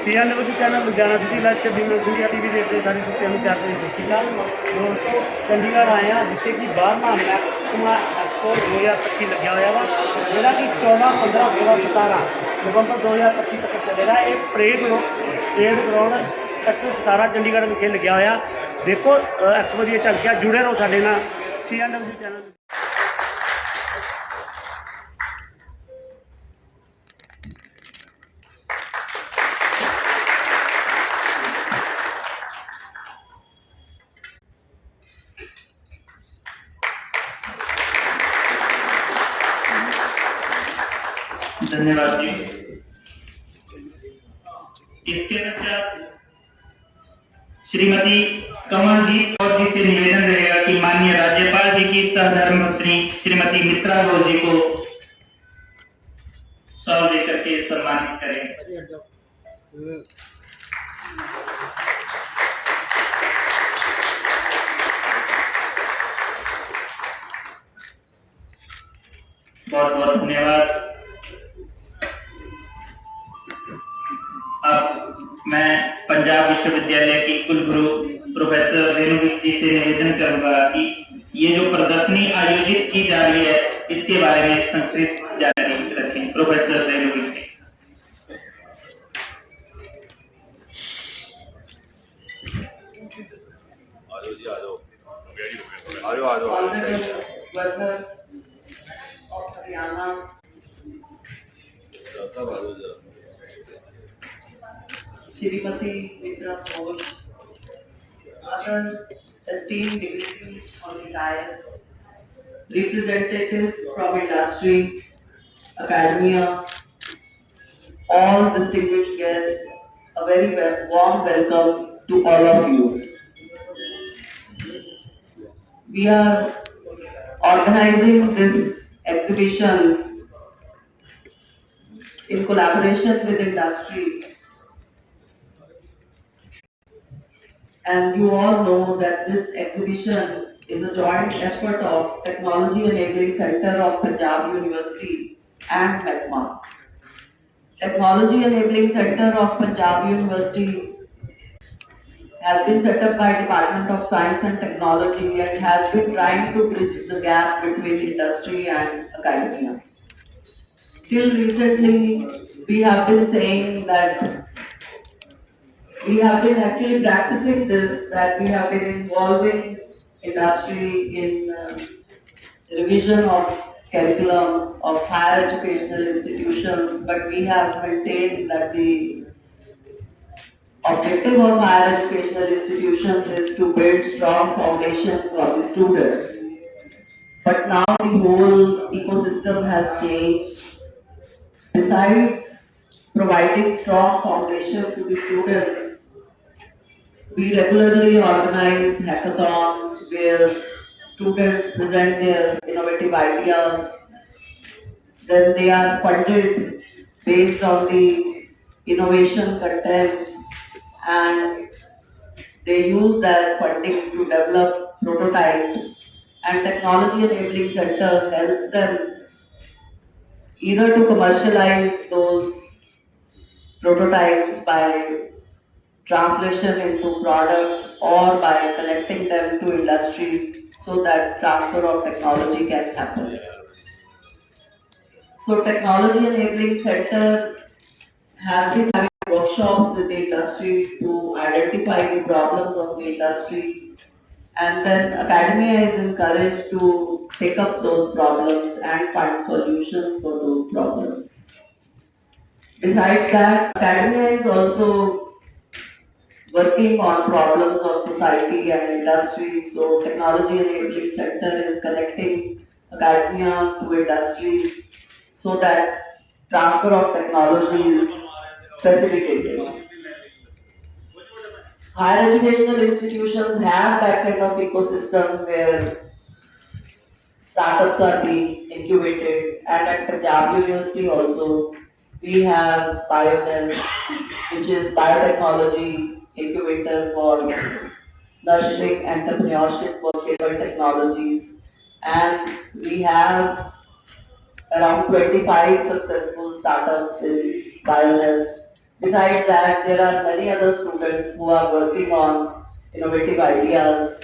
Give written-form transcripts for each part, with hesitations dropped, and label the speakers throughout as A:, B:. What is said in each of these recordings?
A: CN news channel Ludhiana city live के Bimal Scindia TV देखते सारे सुत्ते में प्यार भरी सत श्री अकाल दोस्तों। चंडीगढ़ आए हैं जिससे कि 12वां महकमा एक्सपो 2025 लग्या हुआ वा जोड़ा कि 14, 15, 16, 17 नवंबर 2025 तक चलेगा। एक परेड ग्राउंड सेक्टर 17 चंडीगढ़ में खेल लग्या हुआ। देखो एक्सपो दी झलकियां जुड़े रहो साडे नाल सीएन न्यूज़ चैनल।
B: धन्यवाद जी। इसके पश्चात श्रीमती कमलजीत कौर जी से निवेदन रहेगा कि माननीय राज्यपाल जी की सहधर्मपत्नी श्रीमती मित्रा गौर जी को शॉल देकर के सम्मानित करें। बहुत बहुत धन्यवाद। अब मैं पंजाब विश्वविद्यालय की कुलगुरु प्रोफेसर रेणुवीर जी से निवेदन करूंगा कि ये जो प्रदर्शनी आयोजित की जा रही है इसके बारे में संक्षिप्त जानकारी रखें। Professor रेणुवीर ji.
C: Srimati Mitra Ghosh, other esteemed dignitaries on the dais, representatives from industry, academia, all distinguished guests, a very warm welcome to all of you. We are organizing this exhibition in collaboration with industry. And you all know that this exhibition is a joint effort of Technology Enabling Center of Punjab University and MECMA. Technology Enabling Center of Punjab University has been set up by Department of Science and Technology and has been trying to bridge the gap between industry and academia. Till recently, we have been saying that we have been actually practicing this, that we have been involving industry in revision of curriculum of higher educational institutions, but we have maintained that the objective of higher educational institutions is to build strong foundation for the students. But now the whole ecosystem has changed. Besides providing strong foundation to the students, we regularly organize hackathons where students present their innovative ideas. Then they are funded based on the innovation content and they use that funding to develop prototypes, and Technology Enabling Center helps them either to commercialize those prototypes by translation into products or by connecting them to industry so that transfer of technology can happen. So Technology Enabling Center has been having workshops with the industry to identify the problems of the industry, and then academia is encouraged to take up those problems and find solutions for those problems. Besides that, academia is also working on problems of society and industry. So Technology Enabling Center is connecting academia to industry so that transfer of technology is facilitated. Higher educational institutions have that kind of ecosystem where startups are being incubated, and at Punjab University also we have BioNest, which is biotechnology incubator for nurturing entrepreneurship for stable technologies, and we have around 25 successful startups in BioNest, Besides that, there are many other students who are working on innovative ideas.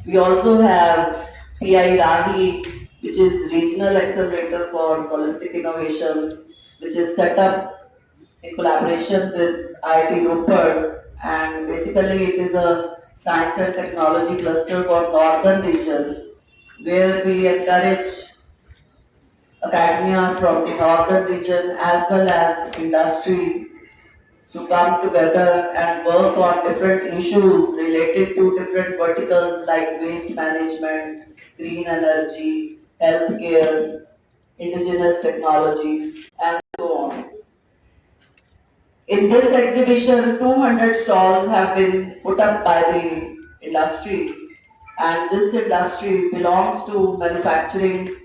C: We also have PI Rahi, which is Regional Accelerator for Holistic Innovations, which is set up in collaboration with IIT Ropar, and basically it is a science and technology cluster for northern region, where we encourage academia from the northern region as well as industry to come together and work on different issues related to different verticals like waste management, green energy, healthcare, indigenous technologies, and so on. In this exhibition, 200 stalls have been put up by the industry, and this industry belongs to manufacturing,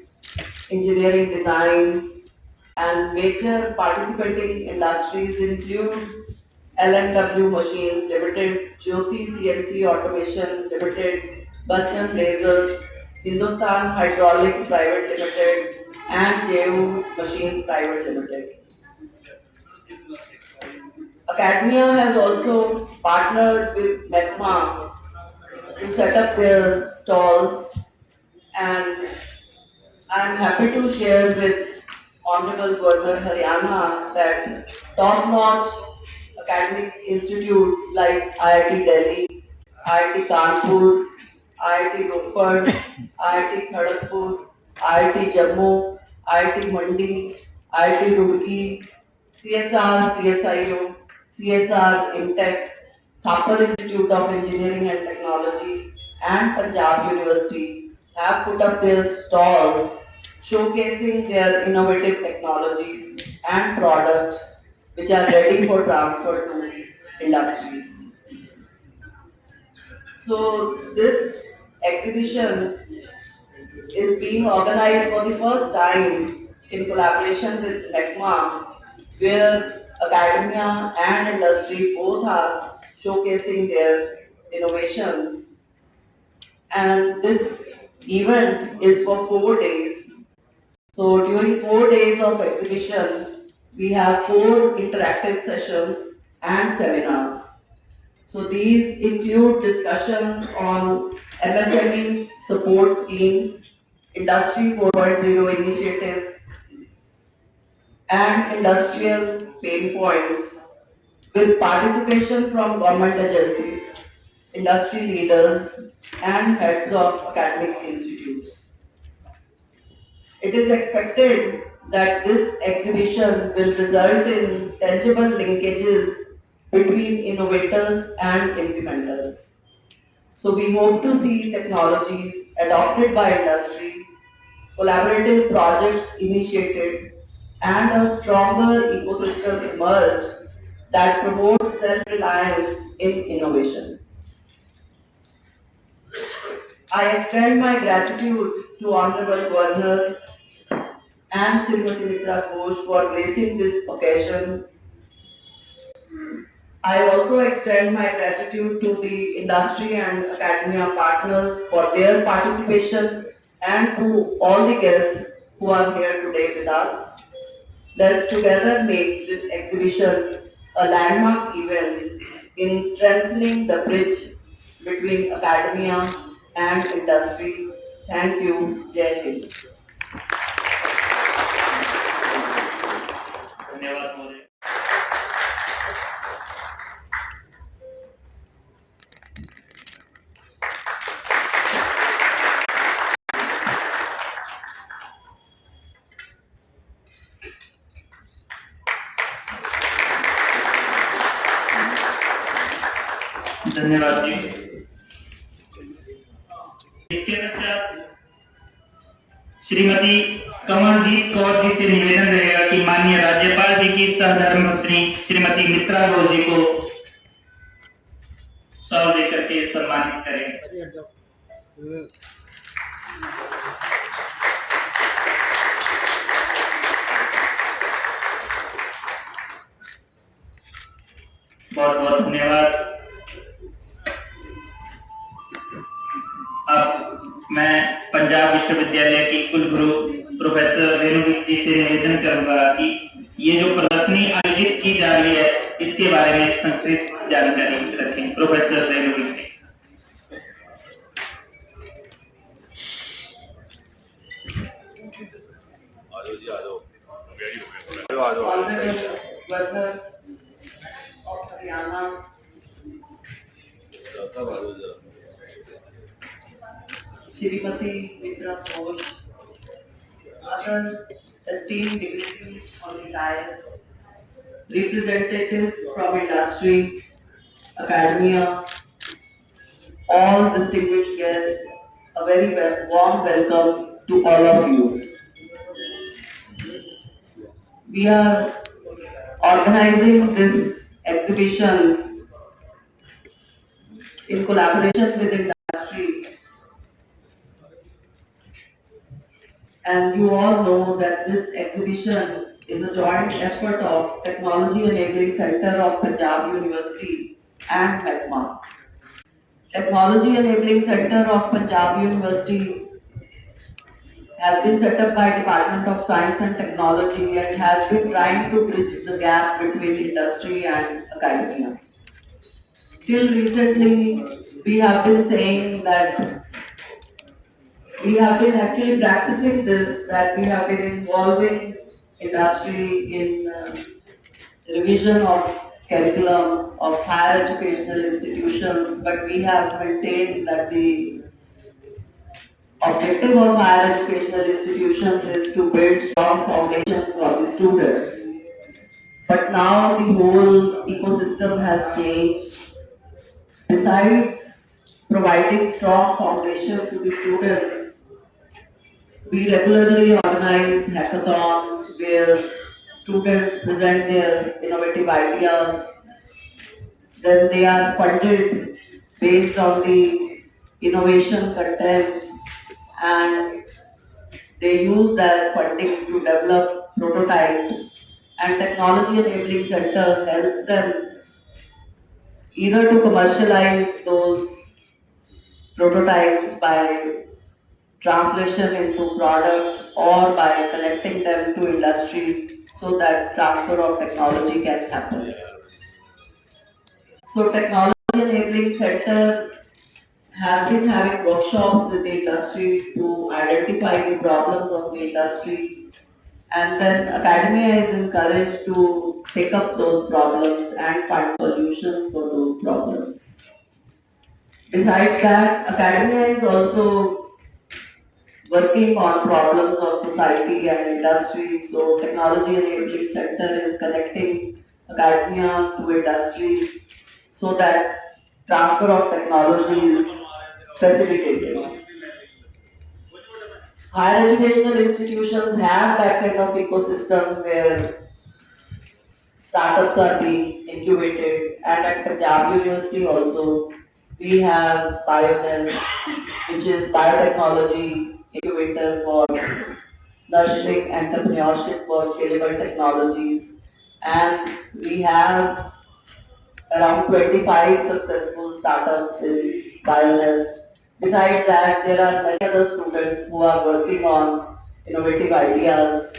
C: engineering, design, and major participating industries include LMW Machines Limited, Jyoti CNC Automation Limited, Bachchan Lasers, Hindustan Hydraulics Private Limited, and JU Machines Private Limited. Academia has also partnered with MECMA to set up their stalls, and I am happy to share with Honorable Governor Haryana that top-notch academic institutes like IIT Delhi, IIT Kanpur, IIT Ropar, IIT Kharagpur, IIT Jammu, IIT Mandi, IIT Roorkee, CSR, CSIO, CSR Imtech, Thapar Institute of Engineering and Technology, and Punjab University have put up their stalls showcasing their innovative technologies and products which are ready for transfer to the industries. So this exhibition is being organized for the first time in collaboration with MECMA, where academia and industry both are showcasing their innovations. And this event is for 4 days. So during 4 days of exhibition, we have 4 interactive sessions and seminars. So these include discussions on MSME support schemes, Industry 4.0 initiatives, and industrial pain points with participation from government agencies, industry leaders, and heads of academic institutes. It is expected that this exhibition will result in tangible linkages between innovators and implementers. So we hope to see technologies adopted by industry, collaborative projects initiated, and a stronger ecosystem emerge that promotes self-reliance in innovation. I extend my gratitude to Honorable Governor and Srimati Mitra Ghosh for gracing this occasion. I also extend my gratitude to the industry and academia partners for their participation and to all the guests who are here today with us. Let's together make this exhibition a landmark event in strengthening the bridge between academia and industry. Thank you. Jai Hind.
B: धन्यवाद महोदय। धन्यवाद जी। इसके पश्चात श्रीमती कमलजीत कौर जी से निवेदन रहेगा कि माननीय राज्यपाल जी की सहधर्मपत्नी श्रीमती मित्रा गौर जी को शॉल देकर के सम्मानित करें। बहुत बहुत धन्यवाद। अब मैं पंजाब विश्वविद्यालय की कुलगुरु प्रोफेसर रेणु जी से निवेदन करूंगा कि ये जो प्रदर्शनी आयोजित की जा रही है बारे में संक्षिप्त जानकारी रखें। Professor Renu Vijay.
C: Honorable Governor of Haryana, Shrimati Mitra Ghosh, other esteemed dignitaries on the dais, representatives from industry, academia, all distinguished guests, a very warm welcome to all of you. We are organizing this exhibition in collaboration with industry, and you all know that this exhibition is a joint effort of Technology Enabling Center of Punjab University and MECMA. Technology Enabling Center of Punjab University has been set up by Department of Science and Technology and has been trying to bridge the gap between industry and academia. Till recently, we have been saying that we have been actually practicing this, that we have been involving industry in revision of curriculum of higher educational institutions, but we have maintained that the objective of higher educational institutions is to build strong foundations for the students. But now the whole ecosystem has changed. Besides providing strong foundation to the students, we regularly organize hackathons where students present their innovative ideas. Then they are funded based on the innovation content, and they use that funding to develop prototypes, and Technology Enabling Center helps them either to commercialize those prototypes by translation into products or by connecting them to industry so that transfer of technology can happen. So Technology Enabling Center has been having workshops with the industry to identify the problems of the industry, and then academia is encouraged to take up those problems and find solutions for those problems. Besides that, academia is also working on problems of society and industry, so Technology Enabling Center is connecting academia to industry so that transfer of technology is facilitated. Higher educational institutions have that kind of ecosystem where startups are being incubated, and at Punjab University also we have BioNest, which is biotechnology incubator for nurturing entrepreneurship for scalable technologies, and we have around 25 successful startups in BioNest. Besides that, there are many other students who are working on innovative ideas.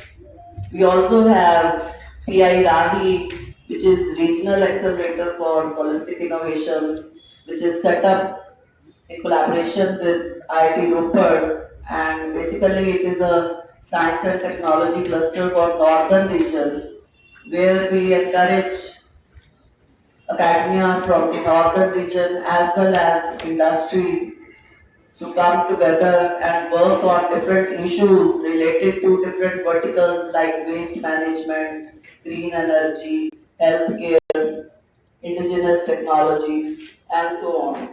C: We also have PI Rahi, which is Regional Accelerator for Holistic Innovations, which is set up in collaboration with IIT Ropar, and basically it is a science and technology cluster for northern region, where we encourage academia from the northern region as well as industry to come together and work on different issues related to different verticals like waste management, green energy, healthcare, indigenous technologies, and so on.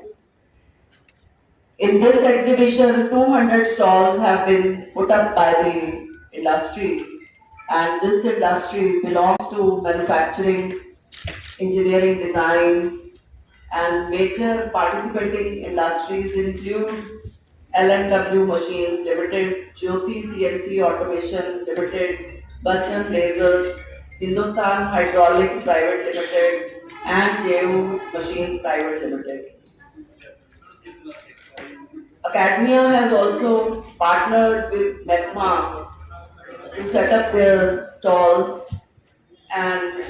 C: In this exhibition, 200 stalls have been put up by the industry, and this industry belongs to manufacturing, engineering, design, and major participating industries include L&W Machines Limited, Jyoti CNC Automation Limited, Bachchan Lasers, Hindustan Hydraulics Private Limited, and JU Machines Private Limited. Academia has also partnered with MECMA to set up their stalls, and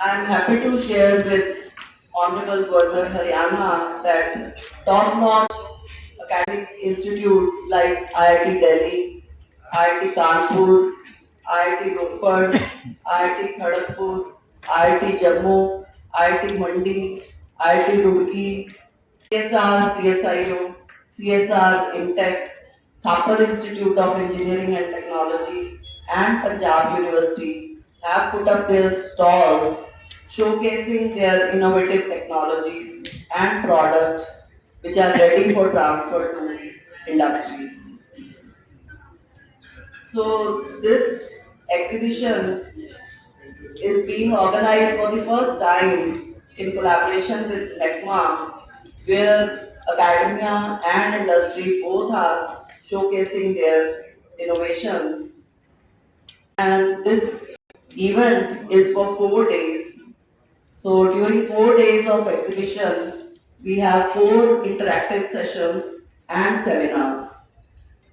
C: I am happy to share with Honorable Governor Haryana that top-notch academic institutes like IIT Delhi, IIT Kanpur, IIT Rohtak, IIT Kharagpur, IIT Jammu, IIT Mandi, IIT Roorkee, CSR, CSIO, CSR Imtech, Thapar Institute of Engineering and Technology, and Punjab University have put up their stalls showcasing their innovative technologies and products which are ready for transfer to industries. So this exhibition is being organized for the first time in collaboration with NECMA, where academia and industry both are showcasing their innovations. And this event is for 4 days. So during 4 days of exhibition, we have 4 interactive sessions and seminars.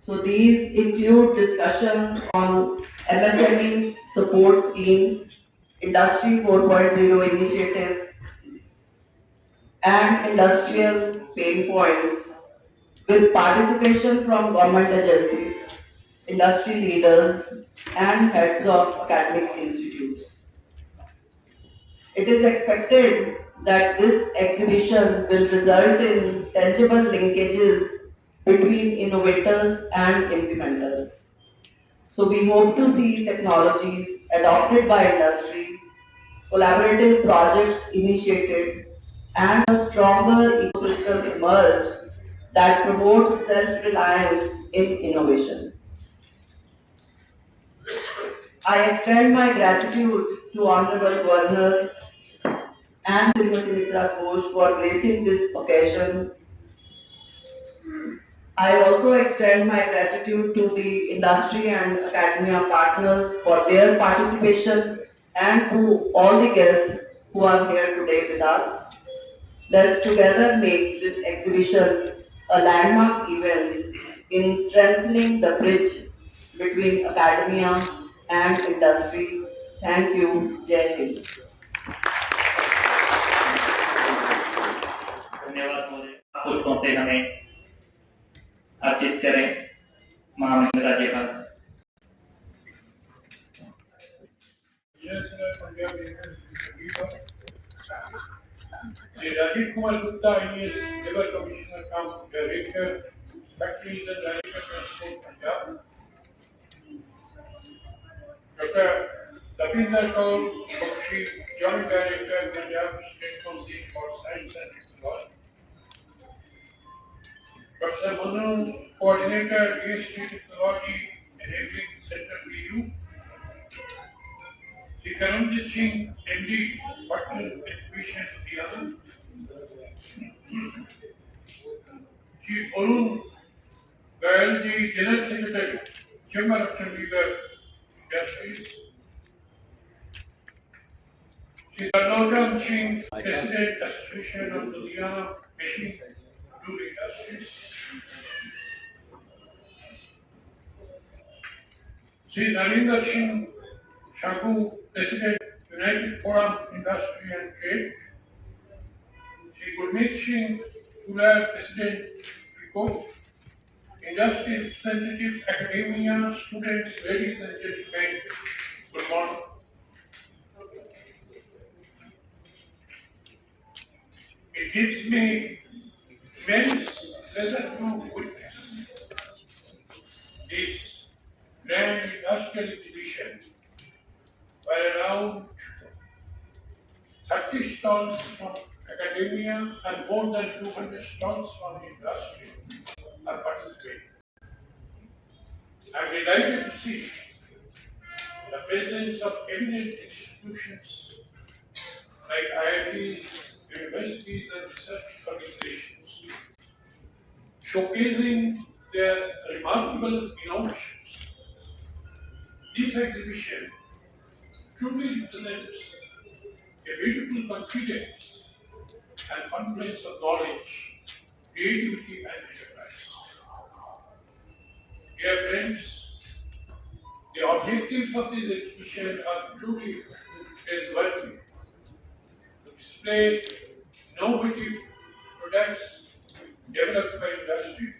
C: So these include discussions on MSME support schemes, Industry 4.0 initiatives, and industrial pain points with participation from government agencies, industry leaders, and heads of academic institutes. It is expected that this exhibition will result in tangible linkages between innovators and implementers. So we hope to see technologies adopted by industry, collaborative projects initiated, and a stronger ecosystem emerge that promotes self-reliance in innovation. I extend my gratitude to Honorable Governor and Srimati Mitra Ghosh for gracing this occasion. I also extend my gratitude to the industry and academia partners for their participation and to all the guests who are here today with us. Let's together make this exhibition a landmark event in strengthening the bridge between academia and industry. Thank you. Jai Hind.
B: धन्यवाद महोदय। पुष्पों से हमें अर्चित करें महामहिम राज्यपाल से।
D: Shri Rajiv Kumar Gupta, IAS, Labour Commissioner, Come Director, Factories and Director, Transport, Punjab. Dr. Davinder Kaur Bakshi, Joint Director, Punjab State Council for Science and Technology. Dr. Manu, Coordinator, EST Technology Enabling Center, BU. Shri Karanjit Singh, MD, Partner Education, Diana. Shri Arun Gaelji, General Secretary, Chamber of Chandigarh Industries. Shri Karnaujan Singh, President, Association of Ludhiana Machine Tool Industries. Shri Narinder Singh Shaku, President, United Forum Industry and Trade. Shri Gurmeet Singh Fuller, President, FICO. Industry representatives, academia, students, ladies and gentlemen, good morning. It gives me immense pleasure to witness this grand industrial exhibition where around 30 stalls from academia and more than 200 stalls from industry are participating. I am delighted to see the presence of eminent institutions like IITs, universities and research organizations, showcasing their remarkable innovations. This exhibition truly represents a beautiful confidence and confluence of knowledge, creativity and enterprise. Dear friends, the objectives of this exhibition are truly praiseworthy display innovative products developed by industry,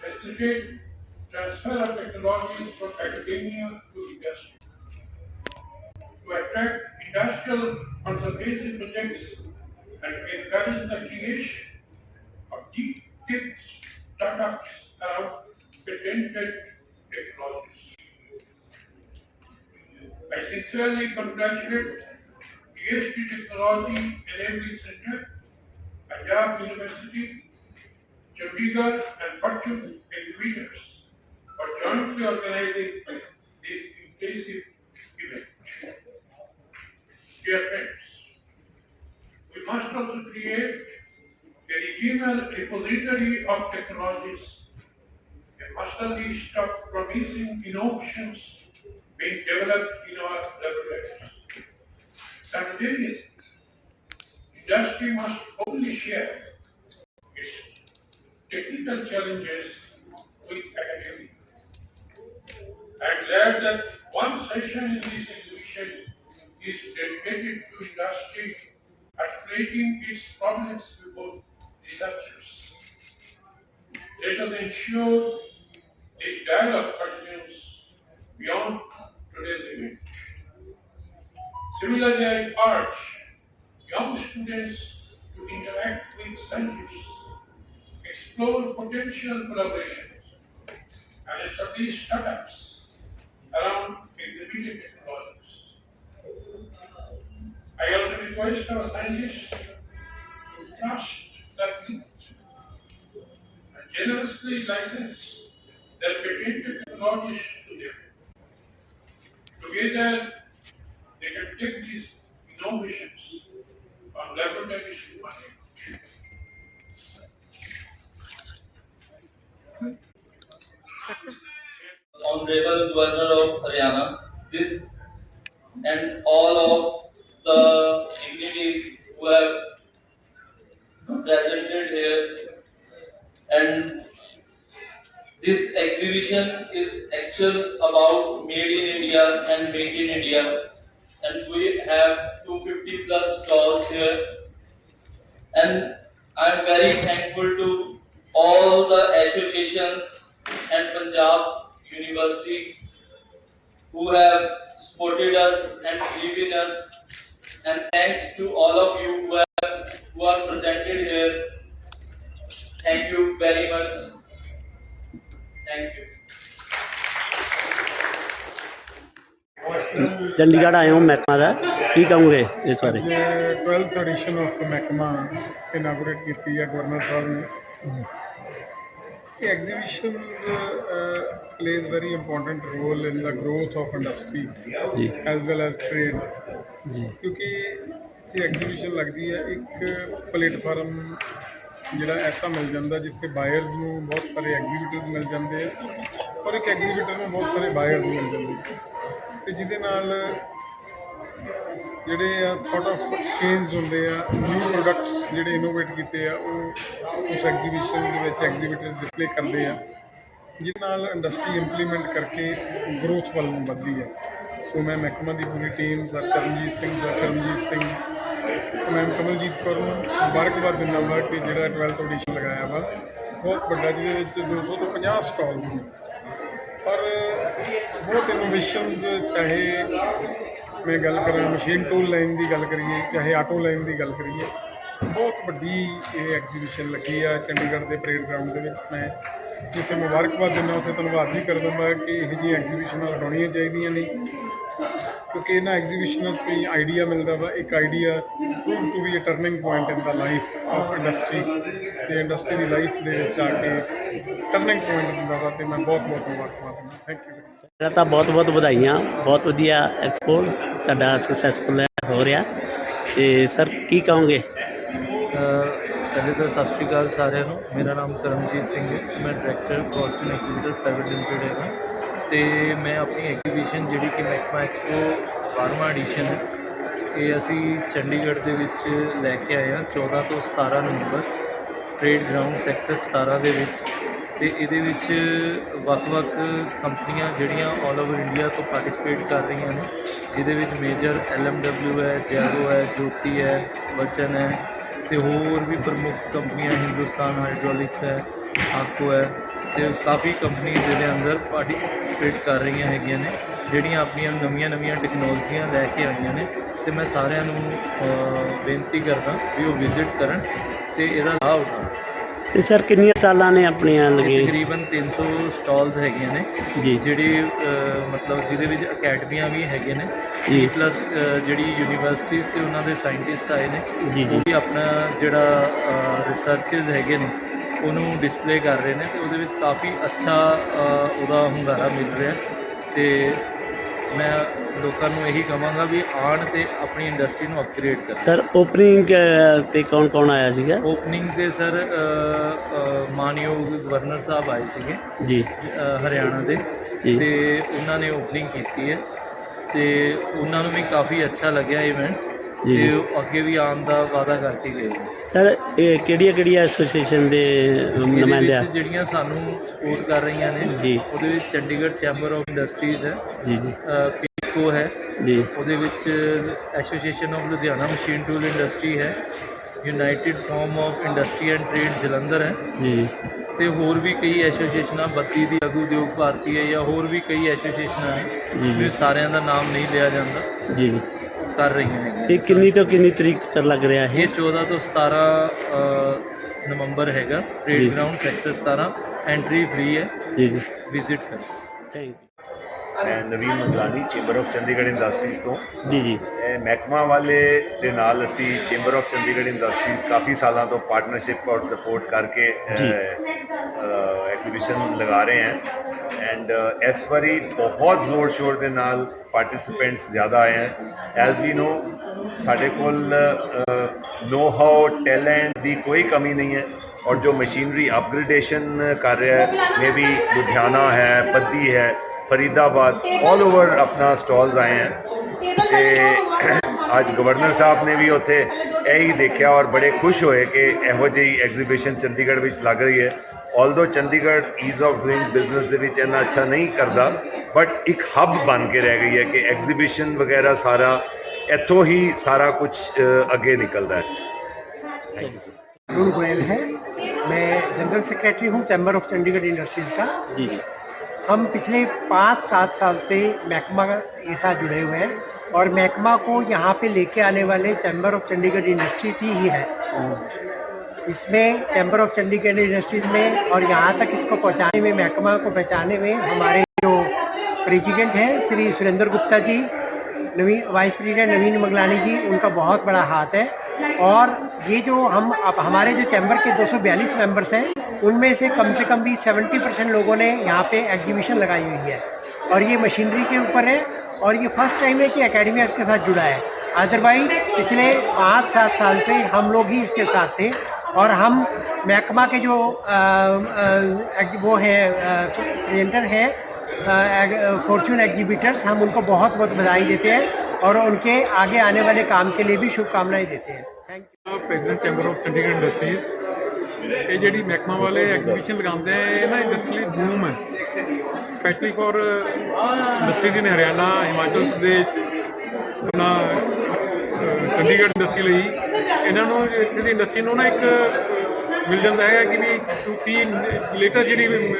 D: facilitate transfer of technologies from academia to industry, to attract industrial conservation projects and encourage the creation of deep tech startups around patented technologies. I sincerely congratulate DST Technology Enabling Center, Punjab University, Chandigarh and Fortune exhibitors for jointly organizing this impressive event. Dear friends, we must also create a regional repository of technologies, a master list of promising innovations being developed in our laboratories. Simultaneously, industry must only share its technical challenges with academia. I am glad that one session in this exhibition is dedicated to industry articulating its problems before researchers. Let us ensure this dialogue continues beyond today's event. Similarly, I urge young students to interact with scientists, explore potential collaborations, and establish startups around exhibited technologies. I also request our scientists to trust the youth and generously license their patented technologies to them. Together, they can take these innovations from laboratories to market.
E: Honorable Governor of Haryana, this and all of the dignitaries who have presented here, and this exhibition is actual about Made in India and Make in India, and we have 250 plus stalls here, and I am very thankful to all the associations and Punjab University who have supported us and believe in us, and thanks to all of you who are presented here. Thank you very much. Thank you.
A: Chandigarh ਆਏ ਹੋ ਮਹਿਕਮਾ ਦਾ ਕੀ ਕਹੋਗੇ ਇਸ ਬਾਰੇ
F: 12th edition of ਮਹਿਕਮਾ ਇਨਾਗੂਰੇਟ ਕੀਤੀ ਹੈ governor ਸਾਹਿਬ ਨੇ ਇਹ exhibition plays very important role in the growth of industry as well as trade ਕਿਉਂਕਿ ਇੱਥੇ ਐਗਜ਼ੀਬਿਸ਼ਨ ਲੱਗਦੀ ਹੈ ਇੱਕ ਪਲੇਟਫਾਰਮ ਜਿਹੜਾ ਐਸਾ ਮਿਲ ਜਾਂਦਾ ਜਿੱਥੇ ਬਾਇਰਸ ਨੂੰ ਬਹੁਤ ਸਾਰੇ ਐਗਜ਼ੀਬਿਟਰਸ ਮਿਲ ਜਾਂਦੇ ਆ ਔਰ ਇੱਕ ਐਗਜ਼ੀਬਿਟਰ ਨੂੰ ਬਹੁਤ ਸਾਰੇ ਬਾਇਰਸ ਮਿਲ ਜਾਂਦੇ ਤੇ ਜਿਹਦੇ ਨਾਲ ਜਿਹੜੇ ਆ ਥਾਟ ਆਫ ਐਕਸਚੇਂਜ ਹੁੰਦੇ ਆ ਨਿਊ ਪ੍ਰੋਡਕਟਸ ਜਿਹੜੇ ਇਨੋਵੇਟ ਕੀਤੇ ਆ ਉਹ ਉਸ ਐਗਜ਼ੀਬਿਸ਼ਨ ਦੇ ਵਿੱਚ ਐਗਜ਼ੀਬਿਟਰ ਡਿਸਪਲੇ ਕਰਦੇ ਆ ਜਿਹਦੇ ਨਾਲ ਇੰਡਸਟਰੀ ਇੰਪਲੀਮੈਂਟ ਕਰਕੇ ਗਰੋਥ ਵੱਲ ਨੂੰ ਵੱਧਦੀ ਹੈ ਸੋ ਮੈਂ ਮਹਿਕਮਾ ਦੀ ਪੂਰੀ team sir Karamjit Singh ma'am Kamaljit Kaur ਨੂੰ ਮੁਬਾਰਕਬਾਦ ਦਿੰਦਾ ਵਾ ਕਿ ਜਿਹੜਾ 12th ਐਡੀਸ਼ਨ ਲਗਾਇਆ ਵਾ ਬਹੁਤ ਵੱਡਾ ਜਿਹਦੇ ਵਿੱਚ 200 ਤੋਂ 50 ਸਟਾਲਸ ਨੇ ਪਰ ਬਹੁਤ ਇਨੋਵੇਸ਼ਨਸ ਚਾਹੇ ਮੈਂ ਗੱਲ ਕਰਾਂ ਮਸ਼ੀਨ ਟੂਲ ਲਾਈਨ ਦੀ ਗੱਲ ਕਰੀਏ ਚਾਹੇ ਆਟੋ ਲਾਈਨ ਦੀ ਗੱਲ ਕਰੀਏ ਬਹੁਤ ਵੱਡੀ ਇਹ ਐਗਜ਼ੀਬਿਸ਼ਨ ਲੱਗੀ ਆ ਚੰਡੀਗੜ੍ਹ ਦੇ ਪਰੇਡ ਗਰਾਊਂਡ ਦੇ ਵਿੱਚ ਮੈਂ ਜਿੱਥੇ ਮੁਬਾਰਕਬਾਦ ਦਿੰਦਾ ਉੱਥੇ ਧੰਨਵਾਦ ਵੀ ਕਰ ਦਵਾਂ ਕਿ ਇਹੋ ਜਿਹੀਆਂ ਐਗਜ਼ੀਬਿਸ਼ਨਾਂ ਲਗਾਉਣੀਆਂ ਚਾਹੀਦੀਆਂ ਨੇ ਕਿਉਂਕਿ ਇਹਨਾਂ ਐਗਜ਼ੀਬਿਸ਼ਨਾਂ ਤੋਂ ਹੀ ਆਈਡੀਆ ਮਿਲਦਾ ਵਾ ਇੱਕ idea prove to be a turning point in the life of industry ਤੇ ਇੰਡਸਟਰੀ ਦੀ ਲਾਈਫ ਦੇ ਵਿੱਚ ਆ ਕੇ ਟਰਨਿੰਗ ਪੁਆਇੰਟ ਹੁੰਦਾ ਵਾ ਤੇ ਮੈਂ ਬਹੁਤ ਮੁਬਾਰਕਬਾਦ ਦਿੰਦਾ ਥੈਂਕ ਯੂ
A: ਮੇਰਾ ਤਾਂ ਬਹੁਤ ਬਹੁਤ ਵਧਾਈਆਂ ਬਹੁਤ ਵਧੀਆ ਐਕਸਪੋ ਤੁਹਾਡਾ ਸਕਸੈਸਫੁਲ ਹੋ ਰਿਹਾ ਤੇ ਸਰ ਕੀ ਕਹੋਗੇ
G: ਪਹਿਲੇ ਤਾਂ ਸਤਿ ਸ਼੍ਰੀ ਅਕਾਲ ਸਾਰਿਆਂ ਨੂੰ ਮੇਰਾ ਨਾਮ ਕਰਮਜੀਤ ਸਿੰਘ ਹੈ ਮੈਂ director fortune exhibitor private limited ਹੈਗਾ ਅਤੇ ਮੈਂ ਆਪਣੀ ਐਗਜ਼ੀਬਿਸ਼ਨ ਜਿਹੜੀ ਕਿ ਮਹਿਕਮਾ ਐਕਸਪੋ 12ਵਾਂ ਐਡੀਸ਼ਨ ਹੈ ਇਹ ਅਸੀਂ ਚੰਡੀਗੜ੍ਹ ਦੇ ਵਿੱਚ ਲੈ ਕੇ ਆਏ ਹਾਂ 14 ਤੋਂ 17 ਨਵੰਬਰ ਟਰੇਡ ਗਰਾਊਂਡ ਸੈਕਟਰ 17 ਦੇ ਵਿੱਚ ਅਤੇ ਇਹਦੇ ਵਿੱਚ ਵੱਖ-ਵੱਖ ਕੰਪਨੀਆਂ ਜਿਹੜੀਆਂ ਆਲ ਓਵਰ ਇੰਡੀਆ ਤੋਂ ਪਾਰਟੀਸਪੇਟ ਕਰ ਰਹੀਆਂ ਨੇ ਜਿਹਦੇ ਵਿੱਚ ਮੇਜਰ LMW ਹੈ, ਜੈਗੋ ਹੈ, ਜੋਤੀ ਹੈ, ਬਚਨ ਹੈ ਤੇ ਹੋਰ ਵੀ ਪ੍ਰਮੁੱਖ ਕੰਪਨੀਆਂ ਹਿੰਦੁਸਤਾਨ ਹਾਈਡ੍ਰੋਲਿਕਸ ਹੈ, ਆਕੋ ਹੈ ਤੇ ਕਾਫੀ ਕੰਪਨੀਜ਼ ਇਹਦੇ ਅੰਦਰ ਪਾਰਟੀਸਪੇਟ ਕਰ ਰਹੀਆਂ ਹੈਗੀਆਂ ਨੇ, ਜਿਹੜੀਆਂ ਆਪਣੀਆਂ ਨਵੀਆਂ ਟੈਕਨੋਲੋਜੀਆਂ ਲੈ ਕੇ ਆਈਆਂ ਨੇ। ਤੇ ਮੈਂ ਸਾਰਿਆਂ ਨੂੰ ਬੇਨਤੀ ਕਰਦਾ ਵੀ ਉਹ ਵਿਜ਼ਿਟ ਕਰਨ ਤੇ ਇਹਦਾ ਲਾਭ ਉਠਾਉਣ।
A: ਤੇ ਸਰ ਕਿੰਨੀਆਂ ਸਟਾਲਾਂ ਨੇ ਆਪਣੀਆਂ
G: ਇਹ
A: ਲੱਗੀਆਂ?
G: ਤਕਰੀਬਨ 300 ਸਟਾਲਸ ਹੈਗੀਆਂ ਨੇ
A: ਜੀ।
G: ਜਿਹੜੀ ਮਤਲਬ ਜਿਹਦੇ ਵਿੱਚ ਅਕੈਡਮੀਆਂ ਵੀ ਹੈਗੇ ਨੇ
A: ਜੀ।
G: ਪਲੱਸ ਜਿਹੜੀ ਯੂਨੀਵਰਸਿਟੀਜ਼ ਤੇ ਉਹਨਾਂ ਦੇ ਸਾਇੰਟਿਸਟ ਆਏ ਨੇ,
A: ਜੀ, ਜੀ।
G: ਉਹ ਵੀ ਆਪਣਾ ਜਿਹੜਾ ਰਿਸਰਚਸ ਹੈਗੇ ਨੇ ਉਹਨੂੰ ਡਿਸਪਲੇ ਕਰ ਰਹੇ ਨੇ ਤੇ ਉਹਦੇ ਵਿੱਚ ਕਾਫੀ ਅੱਛਾ ਉਹਦਾ ਹੁੰਗਾਰਾ ਮਿਲ ਰਿਹਾ। ਤੇ ਮੈਂ ਲੋਕਾਂ ਨੂੰ ਇਹੀ ਕਹਾਂਗਾ ਵੀ ਆਉਣ ਤੇ ਆਪਣੀ ਇੰਡਸਟਰੀ ਨੂੰ ਅਪਗ੍ਰੇਡ ਕਰਨ।
A: ਸਰ ਓਪਨਿੰਗ ਤੇ ਕੌਣ ਆਇਆ ਸੀਗਾ?
G: ਓਪਨਿੰਗ ਤੇ ਸਰ ਮਾਨਯੋਗ ਗਵਰਨਰ ਸਾਹਿਬ ਆਏ ਸੀਗੇ
A: ਜੀ।
G: ਹਰਿਆਣਾ ਦੇ,
A: ਜੀ।
G: ਤੇ ਉਹਨਾਂ ਨੇ ਓਪਨਿੰਗ ਕੀਤੀ ਹੈ ਤੇ ਉਹਨਾਂ ਨੂੰ ਵੀ ਕਾਫੀ ਅੱਛਾ ਲੱਗਿਆ ਇਵੈਂਟ
A: ਜੀ।
G: ਤੇ ਉਹ ਅੱਗੇ ਵੀ ਆਉਣ ਦਾ ਵਾਅਦਾ ਕਰਕੇ ਗਏ ਨੇ।
A: ਸਰ ਇਹ ਕਿਹੜੀਆਂ ਐਸੋਸੀਏਸ਼ਨ ਦੇ
G: ਇਹਦੇ
A: ਨੁਮਾਇੰਦੇ ਆ?
G: ਵਿੱਚ ਜਿਹੜੀਆਂ ਸਾਨੂੰ ਸਪੋਰਟ ਕਰ ਰਹੀਆਂ ਨੇ
A: ਜੀ।
G: ਉਹਦੇ ਵਿੱਚ ਚੰਡੀਗੜ੍ਹ ਚੈਂਬਰ ਆਫ ਇੰਡਸਟਰੀਜ਼ ਹੈ,
A: ਜੀ ਜੀ
G: ਫਿਕੋ ਹੈ
A: ਜੀ
G: ਉਹਦੇ ਵਿੱਚ, association of Ludhiana machine tool industry ਹੈ, united forum of industry and trade Jalandhar ਹੈ
A: ਜੀ ਜੀ
G: ਤੇ ਹੋਰ ਵੀ ਕਈ ਐਸੋਸੀਏਸ਼ਨਾਂ, ਬੱਤੀ ਦੀ ਲਘੂ ਉਦਯੋਗ ਭਾਰਤੀ ਹੈ ਜਾਂ ਹੋਰ ਵੀ ਕਈ ਐਸੋਸੀਏਸ਼ਨਾਂ
A: ਜੀ,
G: ਨੇ,
A: ਜੀ।
G: ਵੀ ਸਾਰਿਆਂ ਦਾ ਨਾਮ ਨਹੀਂ ਲਿਆ ਜਾਂਦਾ,
A: ਜੀ ਜੀ।
G: ਕਰ ਰਹੀਆਂ ਹੈਗੀਆਂ।
A: ਇਹ ਕਿੰਨੀ ਤੋਂ ਕਿੰਨੀ ਤਰੀਕ ਤੱਕ ਲੱਗ ਰਿਹਾ
G: ਇਹ
A: ਇਹ?
G: 14 ਤੋਂ 17 ਨਵੰਬਰ ਹੈਗਾ,
A: ਜੀ।
G: Trade ground sector 17, entry free ਹੈ,
A: ਜੀ ਜੀ
G: ਵਿਜ਼ਿਟ ਕਰੋ।
A: Thank you.
H: ਮੈਂ ਨਵੀਨ ਮੰਗਲਾਨੀ, ਚੈਂਬਰ ਆਫ ਚੰਡੀਗੜ੍ਹ ਇੰਡਸਟਰੀਜ਼ ਤੋਂ।
A: ਜੀ ਜੀ
H: ਇਹ ਮਹਿਕਮਾ ਵਾਲੇ ਦੇ ਨਾਲ ਅਸੀਂ ਚੈਂਬਰ ਆਫ ਚੰਡੀਗੜ੍ਹ ਇੰਡਸਟਰੀਜ਼ ਕਾਫੀ ਸਾਲਾਂ ਤੋਂ ਪਾਰਟਨਰਸ਼ਿਪ ਔਰ ਸਪੋਰਟ ਕਰਕੇ ਐਗਜ਼ੀਬਿਸ਼ਨ ਲਗਾ ਰਹੇ ਹਾਂ ਐਂਡ ਇਸ ਵਾਰੀ ਬਹੁਤ ਜ਼ੋਰ ਸ਼ੋਰ ਦੇ ਨਾਲ ਪਾਰਟਿਸਿਪੈਂਟਸ ਜ਼ਿਆਦਾ ਆਏ ਹਨ। ਐਜ਼ ਵੀ ਨੋ ਸਾਡੇ ਕੋਲ ਨੋ ਹਾਓ ਟੈਲੈਂਟ ਦੀ ਕੋਈ ਕਮੀ ਨਹੀਂ ਹੈ ਔਰ ਜੋ ਮਸ਼ੀਨਰੀ ਅਪਗ੍ਰੇਡੇਸ਼ਨ ਕਰ ਰਿਹਾ ਹੈ, ਮੇ ਬੀ ਲੁਧਿਆਣਾ ਹੈ, ਬੱਦੀ ਹੈ, फरीदाबाद, ऑल ओवर अपना स्टॉल्स आए हैं। ਤੇ ਅੱਜ ਗਵਰਨਰ ਸਾਹਿਬ ਨੇ ਵੀ ਉੱਥੇ ਇਹੀ ਦੇਖਿਆ ਔਰ ਬੜੇ ਖੁਸ਼ ਹੋਏ ਕਿ ਇਹੋ ਜਿਹੀ ਐਗਜ਼ੀਬਿਸ਼ਨ ਚੰਡੀਗੜ੍ਹ ਵਿੱਚ ਲੱਗ ਰਹੀ ਹੈ। Although Chandigarh ease of doing business ਦੇ ਵਿੱਚ ਇੰਨਾ ਅੱਛਾ ਨਹੀਂ ਕਰਦਾ, ਬਟ ਇੱਕ ਹੱਬ ਬਣ ਕੇ ਰਹਿ ਗਈ ਹੈ ਕਿ ਐਗਜ਼ੀਬਿਸ਼ਨ ਵਗੈरह ਸਾਰਾ ਇੱਥੋਂ ਹੀ ਸਾਰਾ ਕੁਝ ਅੱਗੇ निकलता है। Thank you.
I: अरुण गोयल है, मैं जनरल सेक्रेटरी हूँ चैम्बर ऑफ चंडीगढ़ इंडस्ट्रीज़ का।
A: जी जी।
I: हम पिछले 5-7 साल से महकमा के साथ जुड़े हुए हैं और महकमा को यहाँ पे लेके आने वाले चैम्बर ऑफ चंडीगढ़ इंडस्ट्रीज ही है। इसमें चैम्बर ऑफ चंडीगढ़ इंडस्ट्रीज में और यहाँ तक इसको पहुँचाने में, महकमा को पहुँचाने में हमारे जो प्रेसिडेंट हैं श्री सुरेंद्र गुप्ता जी, वाइस प्रेसिडेंट नवीन मंगलानी जी, उनका बहुत बड़ा हाथ है। और ये जो हम अब हमारे जो चैम्बर के 242 मेंबर्स हैं, उनमें से कम भी 70% लोगों ने यहाँ पे एग्जीबिशन लगाई हुई है और ये मशीनरी के ऊपर है और ये फर्स्ट टाइम है कि एकेडमिया इसके साथ जुड़ा है। अदरवाइज पिछले 5-7 साल से हम लोग ही इसके साथ थे और हम महकमा के जो वो है प्रेजेंटर हैं फॉर्चून एग्जीबिटर्स, हम उनको बहुत बहुत बधाई देते हैं और उनके आगे आने वाले काम के लिए भी शुभकामनाएं देते हैं। Thank you.
F: President chamber of Chandigarh industries, ये जी महकमा वाले एग्जीबिशन लगाते हैं, ये ना इंडस्ट्री बूम है, specially for industries in Haryana, Himachal Pradesh, अपना चंडीगढ़ इंडस्ट्री ਲਈ ਇਹਨਾਂ ਨੂੰ ਜਿਹੜੀ ਇੰਡਸਟਰੀ ਨੂੰ ਨਾ ਇੱਕ ਮਿਲ ਜਾਂਦਾ ਹੈ ਕਿ ਵੀ ਤੁਸੀਂ ਲੇਟੈਸਟ ਜਿਹੜੀ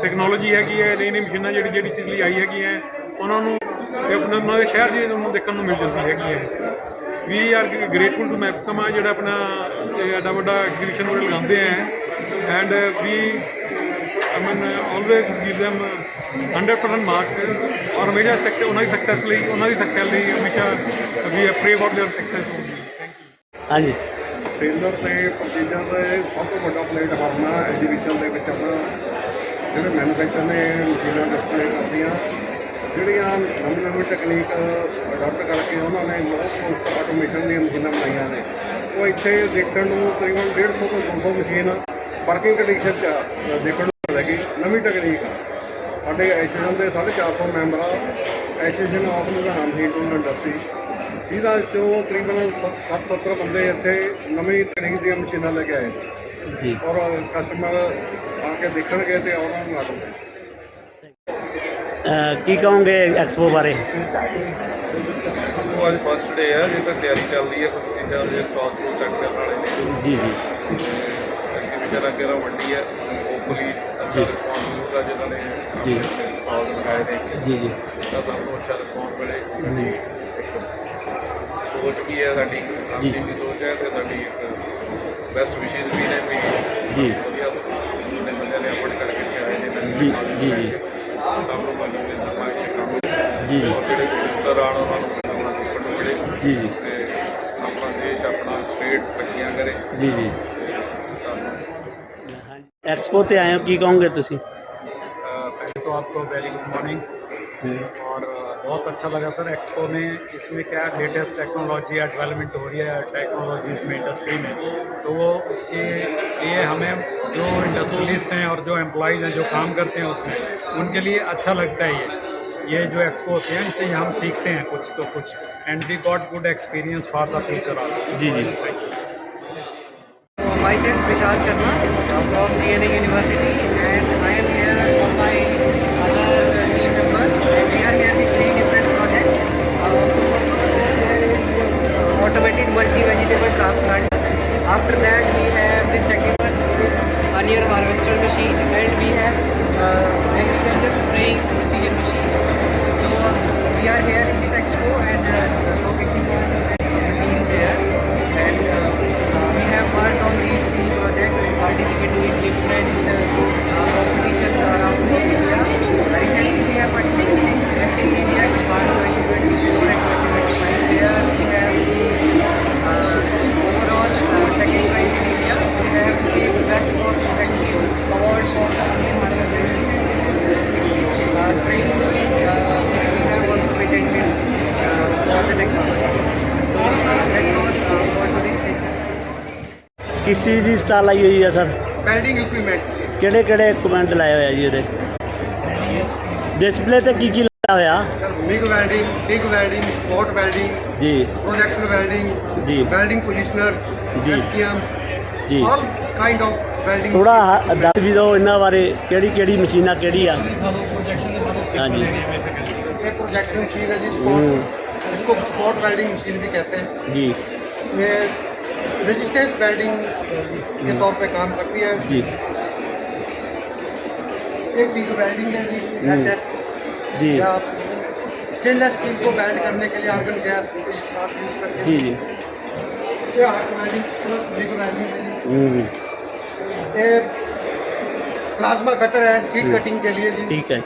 F: ਟੈਕਨੋਲੋਜੀ ਹੈਗੀ ਹੈ, ਨਈ ਮਸ਼ੀਨਾਂ ਜਿਹੜੀ ਚੀਜ਼ ਲਈ ਆਈ ਹੈਗੀ ਹੈ, ਉਹਨਾਂ ਨੂੰ ਉਹਨਾਂ ਦੇ ਸ਼ਹਿਰ ਦੀ ਨੂੰ ਦੇਖਣ ਨੂੰ ਮਿਲ ਜਾਂਦੀ ਹੈਗੀ ਹੈ। ਵੀ ਆਰ ਗ੍ਰੇਟਫੁਲ ਟੂ ਮਹਿਕਮਾ ਜਿਹੜਾ ਆਪਣਾ ਐਡਾ ਵੱਡਾ ਐਗਜ਼ੀਬਿਸ਼ਨ ਵਗੈਰਾ ਲਗਾਉਂਦੇ ਹੈ and we I mean always give them 100% mark ਔਰ ਹਮੇਸ਼ਾ ਸਕਸੈਸ ਉਹਨਾਂ ਦੀ ਸਕਸੈਸ ਲਈ, ਉਹਨਾਂ ਦੀ ਸਕਸੈਸ ਲਈ ਹਮੇਸ਼ਾ ਵੀ ਪ੍ਰੇ ਫॉर देयर ਸਕਸੈਸ ਹੋਊਗੀ। Thank you.
A: ਹਾਂਜੀ।
J: ਸੇਲਰ ਤੇ ਪਰਚੇਜ਼ਾਂ ਦਾ ਸਭ ਤੋਂ ਵੱਡਾ ਪਲੇਟਫਾਰਮ ਹੈ ਐਗਜ਼ੀਬਿਸ਼ਨ ਦੇ ਵਿੱਚ। ਆਪਣਾ ਜਿਹੜੇ ਮੈਨੂਫੈਕਚਰ ਨੇ ਮਸ਼ੀਨਾਂ ਡਿਸਪਲੇ ਕਰਦੀਆਂ, ਜਿਹੜੀਆਂ ਨਵੀਂ ਟੈਕਨੀਕ ਅਡਾਪਟ ਕਰਕੇ ਉਹਨਾਂ ਨੇ ਲੋਅ ਆਟੋਮੇਸ਼ਨ ਦੀਆਂ ਮਸ਼ੀਨਾਂ ਬਣਾਈਆਂ ਨੇ, ਉਹ ਇੱਥੇ ਦੇਖਣ ਨੂੰ ਤਕਰੀਬਨ 150 ਤੋਂ 200 ਮਸ਼ੀਨ ਵਰਕਿੰਗ ਕੰਡੀਸ਼ਨ 'ਚ ਦੇਖਣ ਨੂੰ ਮਿਲੇਗੀ। ਨਵੀਂ ਟੈਕਨੀਕ ਸਾਡੇ ਐਸੋਸੀਏਸ਼ਨ ਦੇ 450 ਮੈਂਬਰ ਆ, association of Ludhiana machine tool industry, ਜਿਹਦਾ ਵਿੱਚੋਂ ਤਕਰੀਬਨ 60-70 ਬੰਦੇ ਇੱਥੇ ਨਵੀਂ ਤਕਨੀਕ ਦੀਆਂ ਮਸ਼ੀਨਾਂ ਲੈ ਕੇ ਆਏ
A: ਜੀ
J: ਔਰ ਕਸਟਮਰ ਆ ਕੇ ਦੇਖਣਗੇ ਤੇ ਉਹਨਾਂ ਨੂੰ ਆਡਰ
A: ਕੀ ਕਹੋਗੇ ਐਕਸਪੋ ਬਾਰੇ?
F: ਅੱਜ ਫਸਟ ਡੇ ਹੈ, ਜੇ ਤਾਂ ਤਿਆਰੀ ਚੱਲਦੀ ਹੈ, ਕੁਝ ਚੀਜ਼ਾਂ ਦੇ ਸਟਾਕ ਨੂੰ ਸੈੱਟ ਕਰਨ ਵਾਲੇ ਨੇ
A: ਜੀ ਜੀ
F: ਐਗਜ਼ੀਬਿਸ਼ਨ ਅੱਗੇ ਦਾ ਵੱਡੀ ਹੈ, ਹੋਪਫੁਲੀ ਅੱਛਾ ਰਿਸਪੌਂਸ ਮਿਲੂਗਾ ਜਿਨ੍ਹਾਂ ਨੇ
A: ਜੀ।
F: ਸਟਾਕ ਲਗਾਏ ਨੇ
A: ਜੀ ਜੀ
F: ਤਾਂ ਸਭ ਨੂੰ ਅੱਛਾ ਰਿਸਪੌਂਸ ਮਿਲੇ। ਸਾਡੀ ਇੱਕ ਸੋਚ ਵੀ ਹੈ, ਸਾਡੀ
A: ਜੀ।
F: ਆਪਣੀ ਵੀ ਸੋਚ ਹੈ, ਤੇ ਸਾਡੀ ਇੱਕ ਬੈਸਟ ਵਿਸ਼ੇਸ ਵੀ ਨੇ ਵੀ
A: ਜੀ।
F: ਵਧੀਆ ਨੇ ਬੰਦਿਆਂ ਨੇ ਅਪੋਰਟ ਕਰਕੇ ਵੀ ਆਏ ਨੇ
A: ਜੀ ਜੀ ਜੀ
F: ਸਭ ਨੂੰ ਮੰਨ ਕੇ ਨਵਾਂ ਇੱਥੇ ਕੰਮ
A: ਜੀ
F: ਔਰ ਜਿਹੜੇ ਵਿਜ਼ਿਟਰ ਆਉਣ ਉਹਨਾਂ ਨੂੰ ਨਵਾਂ ਦੇਖਣ ਨੂੰ ਮਿਲੇ
A: ਜੀ ਜੀ
F: ਤੇ ਆਪਣਾ ਦੇਸ਼ ਆਪਣਾ ਸਟੇਟ ਤਰੱਕੀਆਂ ਕਰੇ।
A: ਜੀ ਜੀ एक्सपो पे आए हो की कहोगे तुसी?
K: पहले तो आपको वेरी गुड मॉर्निंग और बहुत अच्छा लगा सर एक्सपो में। इसमें क्या लेटेस्ट टेक्नोलॉजी या डेवलपमेंट हो रही है टेक्नोलॉजी इसमें इंडस्ट्री में, तो वो उसके लिए हमें जो इंडस्ट्रियलिस्ट हैं और जो एम्प्लॉयज़ हैं जो काम करते हैं उसमें उनके लिए अच्छा लगता है ये जो एक्सपो होते हैं इनसे हम सीखते हैं कुछ तो कुछ, and we got good experience for the future also.
A: जी जी
K: thank you.
I: Myself Vishal Sharma from DNA University, and I am here with my other team members, and we are here with 3 different projects. Automated multi-vegetable transplant. After that we have this second one, this Pioneer harvester machine, and we have agriculture spraying procedure machine. So we are here in this expo and showcasing the machines here, and we have worked on these 3 projects, participating in different competitions around India. Recently we have participated in SAE India Expand 2024 and 2025. There we have the overall second prize in India. We have received Best Cost Effective Award for Success Marketing and spraying machine. We have also patented for the technology. So that's all for today.
A: किस चीज़ की stall आई हुई है sir?
J: Welding equipments
A: ਕਿਹੜੇ ਕਿਹੜੇ comment ਲਾਏ ਹੋਏ ਆ ਜੀ ਇਹਦੇ ਡਿਸਪਲੇ ਤੇ ਕੀ ਲਾਇਆ ਹੋਇਆ?
J: Sir MIG welding spot welding
A: ਜੀ
J: ਪ੍ਰੋਜੈਕਸ਼ਨ ਵੈਲਡਿੰਗ
A: ਜੀ
J: ਵੈਲਡਿੰਗ ਪੋਜੀਸ਼ਨਰਸ
A: ਜੀ।
J: ਐਸਪੀਐਮਸ
A: ਜੀ
J: ਆਲ ਕਾਈਂਡ ਆਫ ਵੈਲਡਿੰਗ
A: ਥੋੜਾ ਦੱਸ ਵੀ ਦਿਓ ਇਹਨਾਂ ਬਾਰੇ, ਕਿਹੜੀ ਕਿਹੜੀ ਮਸ਼ੀਨਾਂ ਕਿਹੜੀ ਆ? ਹਾਂਜੀ
J: ये प्रोजेक्शन मशीन है जी स्पॉट, जिसको स्पॉट वेल्डिंग मशीन भी कहते हैं।
A: जी
J: ये रेजिस्टेंस वेल्डिंग के तौर पे काम करती है।
A: जी
J: एक मीग वेल्डिंग है जी एसएस
A: जी
J: या स्टेनलेस स्टील को वेल्ड करने के लिए आर्गन गैस के साथ यूज करके
A: जी जी
J: ये आर्क वेल्डिंग प्लस मीग वेल्डिंग है जी। ये प्लाज्मा कटर है सीड कटिंग के लिए जी।
A: ठीक है।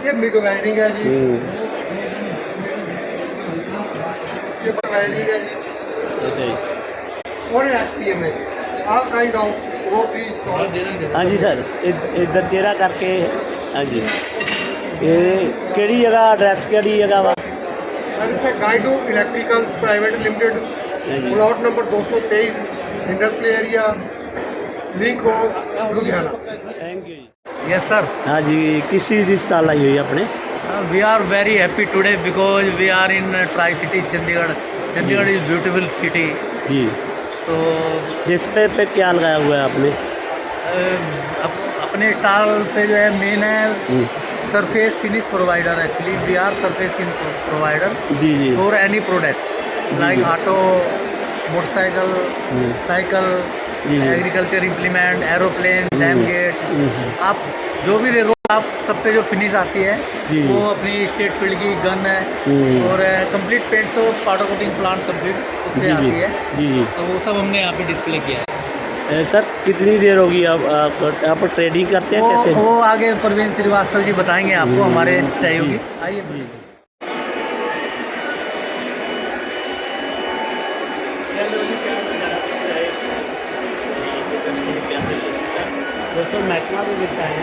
J: ये मिग वेल्डिंग है जी। ये वेल्डिंग है जी।
A: अच्छा जी
J: और एसपीएम है जी। All kind of rotary.
A: हाँ जी सर इधर चेहरा करके। हाँ जी ये केड़ी जगह एड्रैस केड़ी जगह वा?
J: गाइडू electricals private limited, plot number 223, industrial area, link road, Ludhiana.
A: Thank you.
K: Yes sir,
A: हाँ जी किस चीज़ की स्टाल आई हुई है अपने?
K: we are very happy today because we are in Tri-City Chandigarh. Chandigarh is beautiful city.
A: जी
K: So
A: डिस्प्ले पे क्या लगाया हुआ है आपने?
K: अपने स्टॉल पे जो है मेन है surface finish provider. Actually we are surface provider
A: जी जी
K: for any product like auto, motorcycle, cycle, agriculture implement, aeroplane, dam gate, आप जो भी ले लो आप सब पे जो फिनिश आती है वो अपनी स्टेट फील्ड की गन है और कंप्लीट पेंट तो पाउडर कोटिंग प्लांट कंप्लीट उससे आती है।
A: जी जी
K: तो वो सब हमने यहाँ पे डिस्प्ले किया है।
A: सर कितनी देर होगी आप ट्रेडिंग करते हैं कैसे?
K: वो आगे प्रवीण श्रीवास्तव जी बताएंगे आपको, हमारे सहयोगी। आइए जी।
A: दोस्तों महकमा भी लिखता है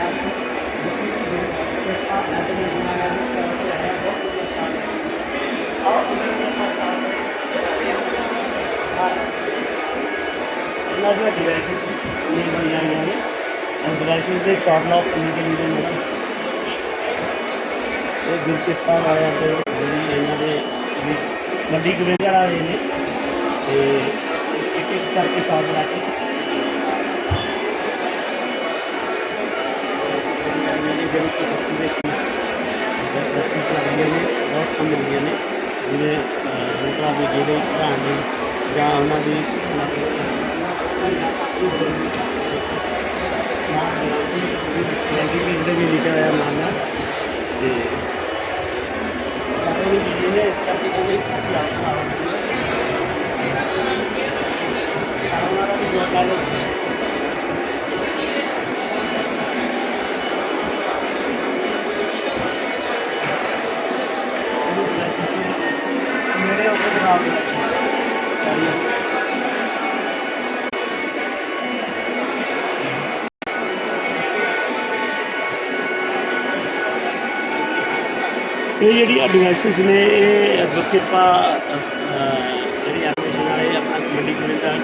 A: डिवाइसिस नहीं बनाई ने और डिवाइसिस के शॉर्ट करने के लिए मेरा ये गुरकिरपा वाले इन्होंने मंडी कमेटी वाले ने एक एक करके शॉर्ट ला के बहुत कम होंगे ने जिन्हें ਕੰਪਿਊਟਰਾਂ ਦੀ ਜਿਹੜੇ ਪੜ੍ਹਾਉਣ ਲਈ ਜਾਂ ਉਹਨਾਂ ਦੀ ਜਿਹੜੇ ਵੀ ਲਿਖਿਆ ਹੋਇਆ ਨਾਮ ਹੈ ਅਤੇ ਸਾਰੇ ਵੀ ਜਿਹੜੇ ਨੇ ਇਸ ਕਰਕੇ ਜਿਹੜੇ ਅਸੀਂ ਆਪਣਾ ਉਹਨਾਂ ਦਾ ਵੀ ਜੋਰ ਲਾ ਲਓ। मेरे ऊपर जवाब ਇਹ ਜਿਹੜੀਆਂ ਡਿਵਾਈਸਿਸ ਨੇ ਇਹ ਗੁਰਕਿਰਪਾ ਜਿਹੜੀ ਐਪਲੀਕੇਸ਼ਨ ਵਾਲੇ ਆਪਣਾ ਕਮੇਟੀ ਕੋਲ ਦਾ ਨੇ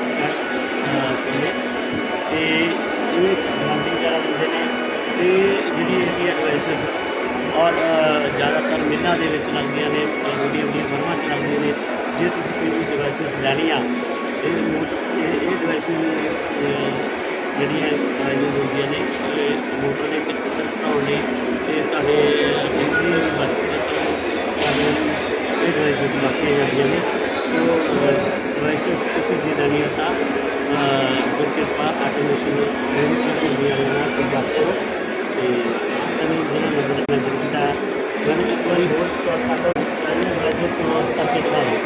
A: ਤੇ ਇਹ ਫੰਡਿੰਗ ਵਗੈਰਾ ਦਿੰਦੇ ਨੇ ਤੇ ਜਿਹੜੀ ਇਹਦੀ ਡਿਵਾਈਸਿਸ ਔਰ ਜ਼ਿਆਦਾਤਰ ਮਿਲਾਂ ਦੇ ਵਿੱਚ ਲੱਗਦੀਆਂ ਨੇ, ਵੱਡੀਆਂ ਫਰਮਾਂ 'ਚ ਲੱਗਦੀਆਂ ਨੇ। ਜੇ ਤੁਸੀਂ ਕੋਈ ਵੀ ਡਿਵਾਈਸਿਸ ਲੈਣੀ ਆ ਇਹ ਡਿਵਾਈਸਿਸ ਜਿਹੜੀਆਂ ਯੂਜ਼ ਹੁੰਦੀਆਂ ਨੇ ਮੋਟਰ ਦੇ ਚੱਕਰ ਘਟਾਉਣ ਲਈ ਅਤੇ ਤੁਹਾਡੇ ਬਿਜਲੀ ਦੀ ਵਰਤੋਂ ਇਹ ਡਿਵਾਈਸਿਸ ਵਰਤੀਆਂ ਜਾਂਦੀਆਂ ਨੇ। ਸੋ ਡਿਵਾਈਸਿਸ ਤੁਸੀਂ ਜੇ ਲੈਣੀ ਆ ਤਾਂ ਗੁਰਕਿਰਪਾ ਆਟੋਮੇਸ਼ਨ ਹੁੰਦੀਆਂ ਨੇ ਉਹਨਾਂ ਤੋਂ ਬਾਤ ਕਰੋ ਅਤੇ ਜਿਹੜਾ ਨੰਬਰ ਮੈਂਸ਼ਨ ਕੀਤਾ ਮੈਨੂੰ ਇੱਕ ਵਾਰੀ ਹੋਰ ਸਟਾਰਟ ਕਰ ਲਓ ਡਿਵਾਈਸਿਸ ਕਲੋਜ਼ ਕਰਕੇ ਦਿਖਾ ਦਿਓ।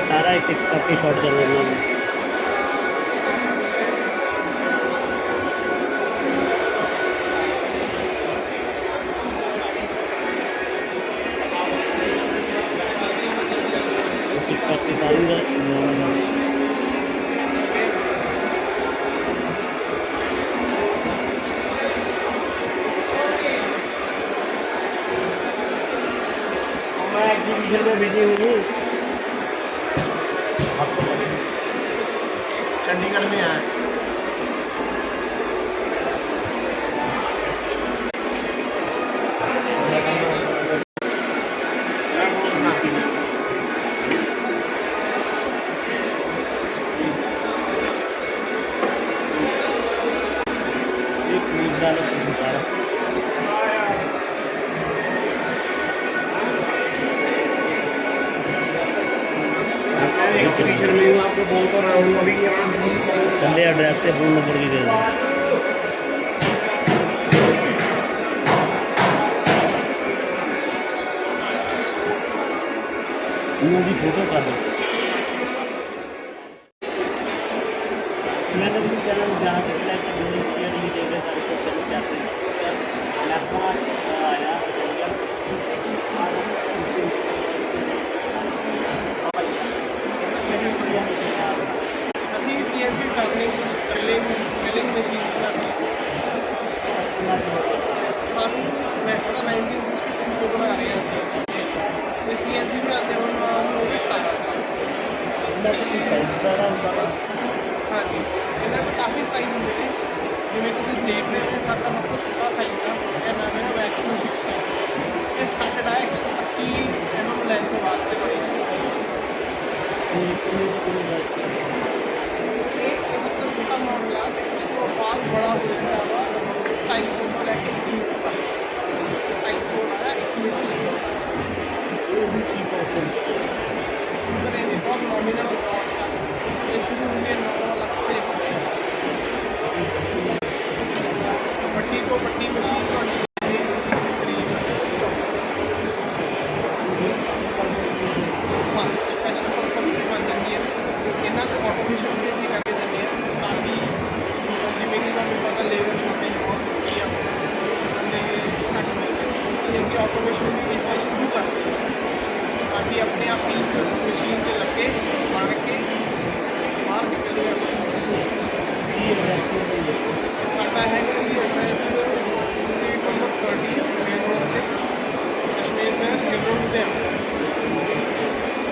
A: सारा एक एक करके शॉट कर रहे हैं करके सारी मैं एग्जीबिशन में बिजी हूँ चंडीगढ़ में आए आपको बोल तो रहा हूँ अभी चले एड्रेस पे फोन नंबर भी दे दो। उनकी फोटो कर दो। मैंने भी चैनल जहाँ से सिलेक्ट यूनिवर्सिटी भी देख रहे सारे सब चैनल जाते हैं आया CNC टर्निंग मिलिंग मशीन सन वैसे तो 1962 को बना रहे हैं तो CNC बनाते हो हो गए 17 साल हाँ जी इन्होंने तो काफ़ी साइज होंगे ने जिमें तुम देख रहे हो साढ़ा मतलब छोटा साइज का है ना मेरा वैक्यूम 60 ये साढ़ा 125 mm लेंथ वास्ते बड़ी छोटा मॉडल है तो उसको बाद बड़ा हो जाता है 250 को लेके 250 आया 1 मीटर सर ये बहुत नॉमिनल कॉस्ट है ये शुरू होंगे 9 लाख से पट्टी को पट्टी मशीन हाँ स्पेशल पर्पज भी बन जाती है इन्होंने तो ऑटोमेशन भी करके देनी है ताकि जिमें कि तुम्हें पता लेबर शॉर्टेज बहुत होती है घट मिलते हैं ऑटोमेशन भी शुरू कर ताकि अपने आप ही इस मशीन से लगे बन के बाहर निकल साडा है address street number 30 main road से कश्मीर में ring road Ludhiana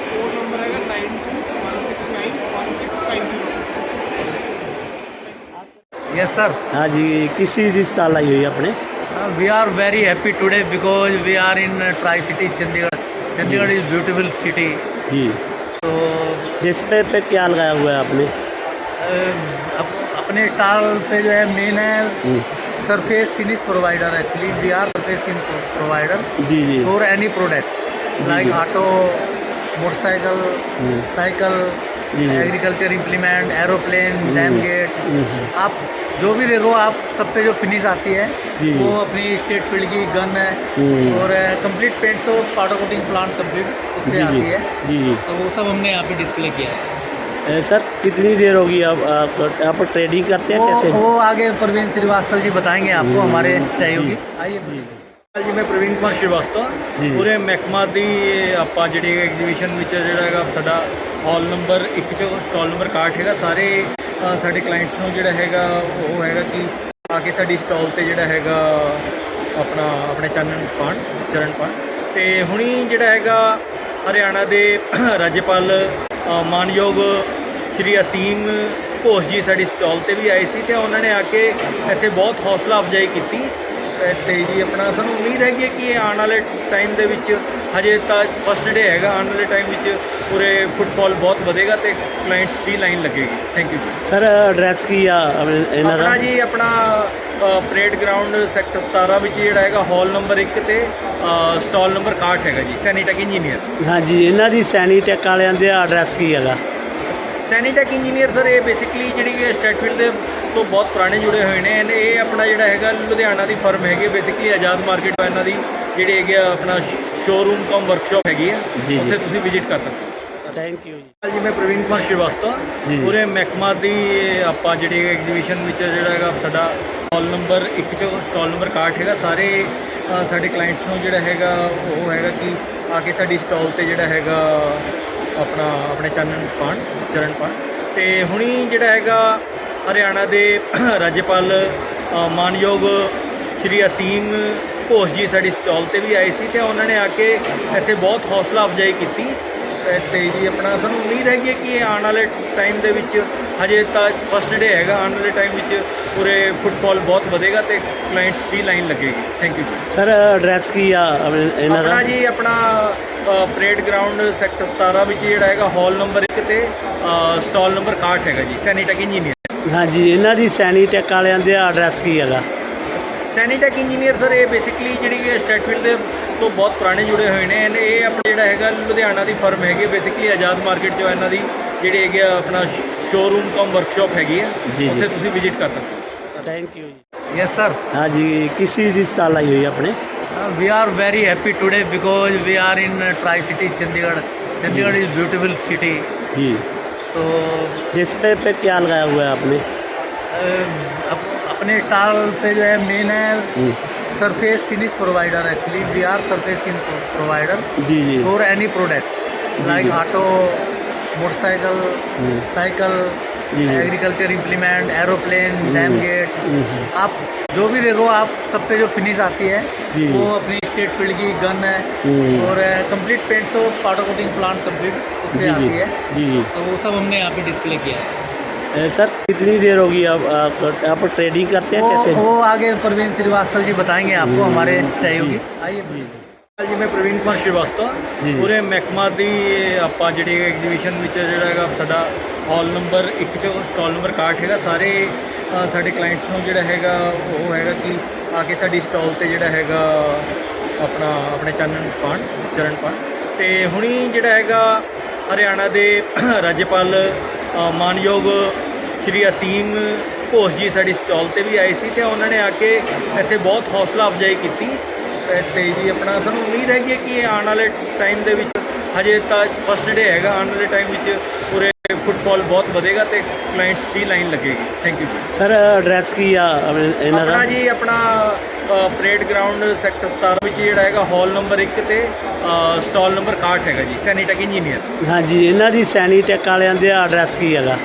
A: code number है 92169165
G: यस सर।
A: हाँ जी किस चीज़ की स्टॉल आई हुई है अपने
G: we are very happy today because we are in tricity Chandigarh. Chandigarh is beautiful city.
A: जी
G: तो
A: डिस्प्ले पे क्या लगाया हुआ है आपने
G: अपने स्टॉल पे जो है मेन है surface finish provider actually. We are surface finish provider
A: जी जी
G: for any product like auto, motorcycle, cycle, agriculture implement, aeroplane, dam gate, आप जो भी देखो आप सब पे जो फिनिश आती है वो अपनी स्टेट फील्ड की गन है और कंप्लीट पेंट तो पाउडर कोटिंग प्लांट कंप्लीट उससे आती है
A: जी
G: तो वो सब हमने यहाँ पे डिस्प्ले किया है।
A: सर कितनी देर होगी आप ट्रेडिंग करते हैं कैसे?
G: वो आगे प्रवीण श्रीवास्तव जी बताएंगे आपको, हमारे सहयोगी। आइए
K: ਜੀ ਮੈਂ ਪ੍ਰਵੀਨ ਕੁਮਾਰ ਸ਼੍ਰੀਵਾਸਤਵ ਪੂਰੇ ਮਹਿਕਮਾ ਦੀ ਆਪਾਂ ਜਿਹੜੀ ਐਗਜ਼ੀਬਿਸ਼ਨ ਵਿੱਚ ਜਿਹੜਾ ਹੈਗਾ ਸਾਡਾ ਹਾਲ ਨੰਬਰ 1 'ਚ ਸਟਾਲ ਨੰਬਰ 61 ਹੈਗਾ। ਸਾਰੇ ਸਾਡੇ ਕਲਾਇੰਟਸ ਨੂੰ ਜਿਹੜਾ ਹੈਗਾ ਉਹ ਹੈਗਾ ਕਿ ਆ ਕੇ ਸਾਡੀ ਸਟਾਲ ਤੇ ਜਿਹੜਾ ਹੈਗਾ ਆਪਣੇ ਚਰਨ ਪਾਣ ਤੇ ਹੁਣੀ ਜਿਹੜਾ ਹੈਗਾ ਹਰਿਆਣਾ ਦੇ ਰਾਜਪਾਲ ਮਾਨਯੋਗ ਸ਼੍ਰੀ ਅਸੀਮ ਘੋਸ਼ ਜੀ ਸਾਡੀ ਸਟਾਲ ਤੇ ਵੀ ਆਏ ਸੀ ਤੇ ਉਹਨਾਂ ਨੇ ਆ ਕੇ ਇੱਥੇ ਬਹੁਤ ਹੌਸਲਾ ਅਫਜ਼ਾਈ ਕੀਤੀ ਤੇ ਜੀ ਆਪਣਾ ਸਾਨੂੰ ਉਮੀਦ ਹੈਗੀ ਕਿ ਇਹ ਆਉਣ ਵਾਲੇ ਟਾਈਮ ਦੇ ਵਿੱਚ ਹਜੇ ਤਾਂ ਫਸਟ ਡੇ ਹੈਗਾ, ਆਉਣ ਵਾਲੇ ਟਾਈਮ ਵਿੱਚ ਪੂਰੇ ਫੁੱਟਫਾਲ ਬਹੁਤ ਵਧੇਗਾ ਤੇ ਕਲਾਇੰਟਸ ਦੀ ਲਾਈਨ ਲੱਗੇਗੀ। ਥੈਂਕ ਯੂ ਜੀ।
A: ਸਰ ਐਡਰੈਸ ਕੀ ਆ ਇਹਨਾਂ ਦਾ?
K: ਆਪਣਾ ਜੀ ਆਪਣਾ ਪਰੇਡ ਗਰਾਊਂਡ ਸੈਕਟਰ 17 ਵਿੱਚ ਜਿਹੜਾ ਹੈਗਾ ਹਾਲ ਨੰਬਰ 1 ਤੇ ਸਟਾਲ ਨੰਬਰ 61 ਹੈਗਾ ਜੀ, ਸੈਨੀਟੈਕ ਇੰਜੀਨੀਅਰ।
A: ਹਾਂਜੀ, ਇਹਨਾਂ ਦੀ ਸੈਨੀਟੈਕ ਵਾਲਿਆਂ ਦਾ ਐਡਰੈਸ ਕੀ ਹੈਗਾ?
K: ਸੈਨੀਟੈਕ ਇੰਜੀਨੀਅਰ ਸਰ ਇਹ ਬੇਸਿਕਲੀ ਜਿਹੜੀ ਕਿ ਸਟੇਟਫੀਲਡ ਦੇ ਤੋਂ ਬਹੁਤ ਪੁਰਾਣੇ ਜੁੜੇ ਹੋਏ ਨੇ। ਇਹ ਆਪਣਾ ਜਿਹੜਾ ਹੈਗਾ ਲੁਧਿਆਣਾ ਦੀ ਫਰਮ ਹੈਗੀ, ਬੇਸਿਕਲੀ ਆਜ਼ਾਦ ਮਾਰਕੀਟ ਤੋਂ ਇਹਨਾਂ ਦੀ ਜਿਹੜੀ ਹੈਗੀ ਆਪਣਾ ਸ਼ੋਰੂਮ ਕਮ ਵਰਕਸ਼ਾਪ ਹੈਗੀ ਆ, ਉੱਥੇ ਤੁਸੀਂ ਵਿਜ਼ਿਟ ਕਰ ਸਕਦੇ ਹੋ।
A: ਥੈਂਕ ਯੂ ਜੀ।
K: ਜੀ ਮੈਂ ਪ੍ਰਵੀਨ ਕੁਮਾਰ ਸ਼੍ਰੀਵਾਸਤਵ ਪੂਰੇ ਮਹਿਕਮਾ ਦੀ ਆਪਾਂ ਜਿਹੜੀ ਐਗਜ਼ੀਬਿਸ਼ਨ ਵਿੱਚ ਜਿਹੜਾ ਹੈਗਾ ਸਾਡਾ ਹਾਲ ਨੰਬਰ 1 'ਚ ਸਟਾਲ ਨੰਬਰ 61 ਹੈਗਾ। ਸਾਰੇ ਸਾਡੇ ਕਲਾਇੰਟਸ ਨੂੰ ਜਿਹੜਾ ਹੈਗਾ ਉਹ ਹੈਗਾ ਕਿ ਆ ਕੇ ਸਾਡੀ ਸਟਾਲ ਤੇ ਜਿਹੜਾ ਹੈਗਾ ਆਪਣੇ ਚਰਨ ਪਾਣ ਤੇ ਹੁਣੀ ਜਿਹੜਾ ਹੈਗਾ ਹਰਿਆਣਾ ਦੇ ਰਾਜਪਾਲ ਮਾਨਯੋਗ ਸ਼੍ਰੀ ਅਸੀਮ ਘੋਸ਼ ਜੀ ਸਾਡੀ ਸਟਾਲ ਤੇ ਵੀ ਆਏ ਸੀ ਤੇ ਉਹਨਾਂ ਨੇ ਆ ਕੇ ਇੱਥੇ ਬਹੁਤ ਹੌਸਲਾ ਅਫਜ਼ਾਈ ਕੀਤੀ ਤੇ ਜੀ ਆਪਣਾ ਸਾਨੂੰ ਉਮੀਦ ਹੈਗੀ ਕਿ ਇਹ ਆਉਣ ਵਾਲੇ ਟਾਈਮ ਦੇ ਵਿੱਚ ਹਜੇ ਤਾਂ ਫਸਟ ਡੇ ਹੈਗਾ, ਆਉਣ ਵਾਲੇ ਟਾਈਮ ਵਿੱਚ ਪੂਰੇ ਫੁੱਟਫਾਲ ਬਹੁਤ ਵਧੇਗਾ ਤੇ ਕਲਾਇੰਟਸ ਦੀ ਲਾਈਨ ਲੱਗੇਗੀ। ਥੈਂਕ ਯੂ ਜੀ।
A: ਸਰ ਐਡਰੈਸ ਕੀ ਆ ਇਹਨਾਂ ਦਾ?
K: ਆਪਣਾ ਜੀ ਆਪਣਾ ਪਰੇਡ ਗਰਾਊਂਡ ਸੈਕਟਰ 17 ਵਿੱਚ ਜਿਹੜਾ ਹੈਗਾ ਹਾਲ ਨੰਬਰ 1 ਤੇ ਸਟਾਲ ਨੰਬਰ 61 ਹੈਗਾ ਜੀ, ਸੈਨੀਟੈਕ ਇੰਜੀਨੀਅਰ।
A: ਹਾਂਜੀ, ਇਹਨਾਂ ਦੀ ਸੈਨੀਟੈਕ ਵਾਲਿਆਂ ਦਾ ਐਡਰੈਸ ਕੀ ਹੈਗਾ?
K: ਸੈਨੀਟੈਕ ਇੰਜੀਨੀਅਰ ਸਰ ਇਹ ਬੇਸਿਕਲੀ ਜਿਹੜੀ ਕਿ ਸਟੇਟਫੀਲਡ ਦੇ ਤੋਂ ਬਹੁਤ ਪੁਰਾਣੇ ਜੁੜੇ ਹੋਏ ਨੇ। ਇਹ ਆਪਣਾ ਜਿਹੜਾ ਹੈਗਾ ਲੁਧਿਆਣਾ ਦੀ ਫਰਮ ਹੈਗੀ, ਬੇਸਿਕਲੀ ਆਜ਼ਾਦ ਮਾਰਕੀਟ ਤੋਂ ਇਹਨਾਂ ਦੀ ਜਿਹੜੀ ਹੈਗੀ ਆਪਣਾ ਸ਼ੋਰੂਮ ਕਮ ਵਰਕਸ਼ਾਪ ਹੈਗੀ ਆ, ਉੱਥੇ ਤੁਸੀਂ ਵਿਜ਼ਿਟ ਕਰ ਸਕਦੇ ਹੋ।
A: ਥੈਂਕ ਯੂ ਜੀ।
G: Yes sir.
A: हाँ जी, किस चीज़ की स्टॉल आई हुई है अपने?
G: We are very happy today because we are in tricity Chandigarh. Chandigarh is beautiful city.
A: जी।
G: तो
A: डिस्प्ले पे क्या लगाया हुआ है आपने?
G: अपने स्टॉल पे जो है मेन है surface finish provider. Actually we are surface finish provider
A: जी जी
G: for any product like auto, motorcycle, cycle, agriculture implement, aeroplane, dam gate, आप जो भी देखो आप सब पे जो फिनिश आती है वो अपनी स्टेट फील्ड की गन है और कंप्लीट पेंट तो पाउडर कोटिंग प्लांट कंप्लीट उससे आती है
A: जी जी।
G: तो वो सब हमने यहाँ पे डिस्प्ले किया है।
A: सर कितनी देर होगी आप ट्रेडिंग करते हैं कैसे?
G: वो आगे प्रवीण श्रीवास्तव जी बताएंगे आपको, हमारे सहयोगी। आइए जी।
K: ਜੀ ਮੈਂ ਪ੍ਰਵੀਨ ਕੁਮਾਰ ਸ਼੍ਰੀਵਾਸਤਵ ਪੂਰੇ ਮਹਿਕਮਾ ਦੀ ਆਪਾਂ ਜਿਹੜੀ ਐਗਜ਼ੀਬਿਸ਼ਨ ਵਿੱਚ ਜਿਹੜਾ ਹੈਗਾ ਸਾਡਾ ਹਾਲ ਨੰਬਰ 1 'ਚ ਸਟਾਲ ਨੰਬਰ 61 ਹੈਗਾ। ਸਾਰੇ ਸਾਡੇ ਕਲਾਇੰਟਸ ਨੂੰ ਜਿਹੜਾ ਹੈਗਾ ਉਹ ਹੈਗਾ ਕਿ ਆ ਕੇ ਸਾਡੀ ਸਟਾਲ ਤੇ ਜਿਹੜਾ ਹੈਗਾ ਆਪਣੇ ਚਰਨ ਪਾਣ ਤੇ ਹੁਣੀ ਜਿਹੜਾ ਹੈਗਾ ਹਰਿਆਣਾ ਦੇ ਰਾਜਪਾਲ ਮਾਨਯੋਗ ਸ਼੍ਰੀ ਅਸੀਮ ਘੋਸ਼ ਜੀ ਸਾਡੀ ਸਟਾਲ ਤੇ ਵੀ ਆਏ ਸੀ ਤੇ ਉਹਨਾਂ ਨੇ ਆ ਕੇ ਇੱਥੇ ਬਹੁਤ ਹੌਸਲਾ ਅਫਜ਼ਾਈ ਕੀਤੀ ਤੇ ਜੀ ਆਪਣਾ ਸਾਨੂੰ ਉਮੀਦ ਹੈਗੀ ਕਿ ਇਹ ਆਉਣ ਵਾਲੇ ਟਾਈਮ ਦੇ ਵਿੱਚ ਹਜੇ ਤਾਂ ਫਸਟ ਡੇ ਹੈਗਾ, ਆਉਣ ਵਾਲੇ ਟਾਈਮ ਵਿੱਚ ਪੂਰੇ ਫੁੱਟਫਾਲ ਬਹੁਤ ਵਧੇਗਾ ਤੇ ਕਲਾਇੰਟਸ ਦੀ ਲਾਈਨ ਲੱਗੇਗੀ। ਥੈਂਕ ਯੂ ਜੀ।
A: ਸਰ ਐਡਰੈਸ ਕੀ ਆ ਇਹਨਾਂ ਦਾ?
K: ਆਪਣਾ ਜੀ ਆਪਣਾ ਪਰੇਡ ਗਰਾਊਂਡ ਸੈਕਟਰ 17 ਵਿੱਚ ਜਿਹੜਾ ਹੈਗਾ ਹਾਲ ਨੰਬਰ 1 ਤੇ ਸਟਾਲ ਨੰਬਰ 61 ਹੈਗਾ ਜੀ, ਸੈਨੀਟੈਕ ਇੰਜੀਨੀਅਰ।
A: ਹਾਂਜੀ, ਇਹਨਾਂ ਦੀ ਸੈਨੀਟੈਕ ਵਾਲਿਆਂ ਦਾ ਐਡਰੈਸ ਕੀ ਹੈਗਾ?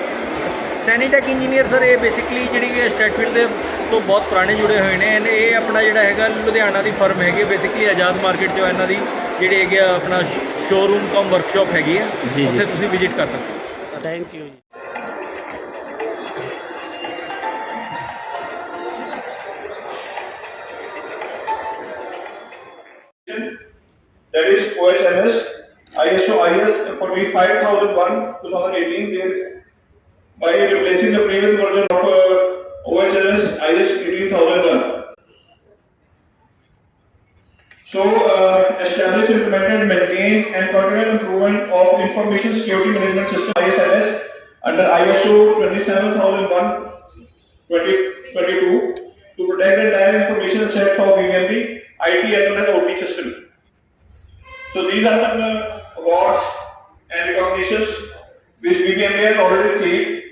K: ਸੈਨੀਟੈਕ ਇੰਜੀਨੀਅਰ ਸਰ ਇਹ ਬੇਸਿਕਲੀ ਜਿਹੜੀ ਕਿ ਸਟੇਟਫੀਲਡ ਦੇ ਤੋਂ ਬਹੁਤ ਪੁਰਾਣੇ ਜੁੜੇ ਹੋਏ ਨੇ। ਇਹ ਆਪਣਾ ਜਿਹੜਾ ਹੈਗਾ ਲੁਧਿਆਣਾ ਦੀ ਫਰਮ ਹੈਗੀ, ਬੇਸਿਕਲੀ ਆਜ਼ਾਦ ਮਾਰਕੀਟ ਤੋਂ ਇਹਨਾਂ ਦੀ ਜਿਹੜੀ ਹੈਗੀ ਆਪਣਾ ਸ਼ੋਰੂਮ ਕਮ ਵਰਕਸ਼ਾਪ ਹੈਗੀ ਆ, ਉੱਥੇ ਤੁਸੀਂ ਵਿਜ਼ਿਟ ਕਰ ਸਕਦੇ ਹੋ।
A: ਥੈਂਕ ਯੂ ਜੀ।
D: That is OHS, ISO IS 45001 2018, by replacing the previous version of OHS IS 18001. So, establish, implement, maintain, and continual improvement of information security management system (ISMS) under ISO 27001:2022 to protect the entire information set for BMP, IT, as well as OT system. So these are the awards and recognitions which BBMA has already received.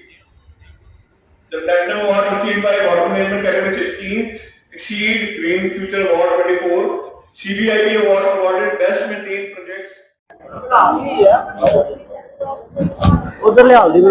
D: The Platinum Award received by Water Management Category 16, Exceed Green Future Award 24, CBIP Award awarded Best Maintained Projects.
A: उधर ले आओ दिन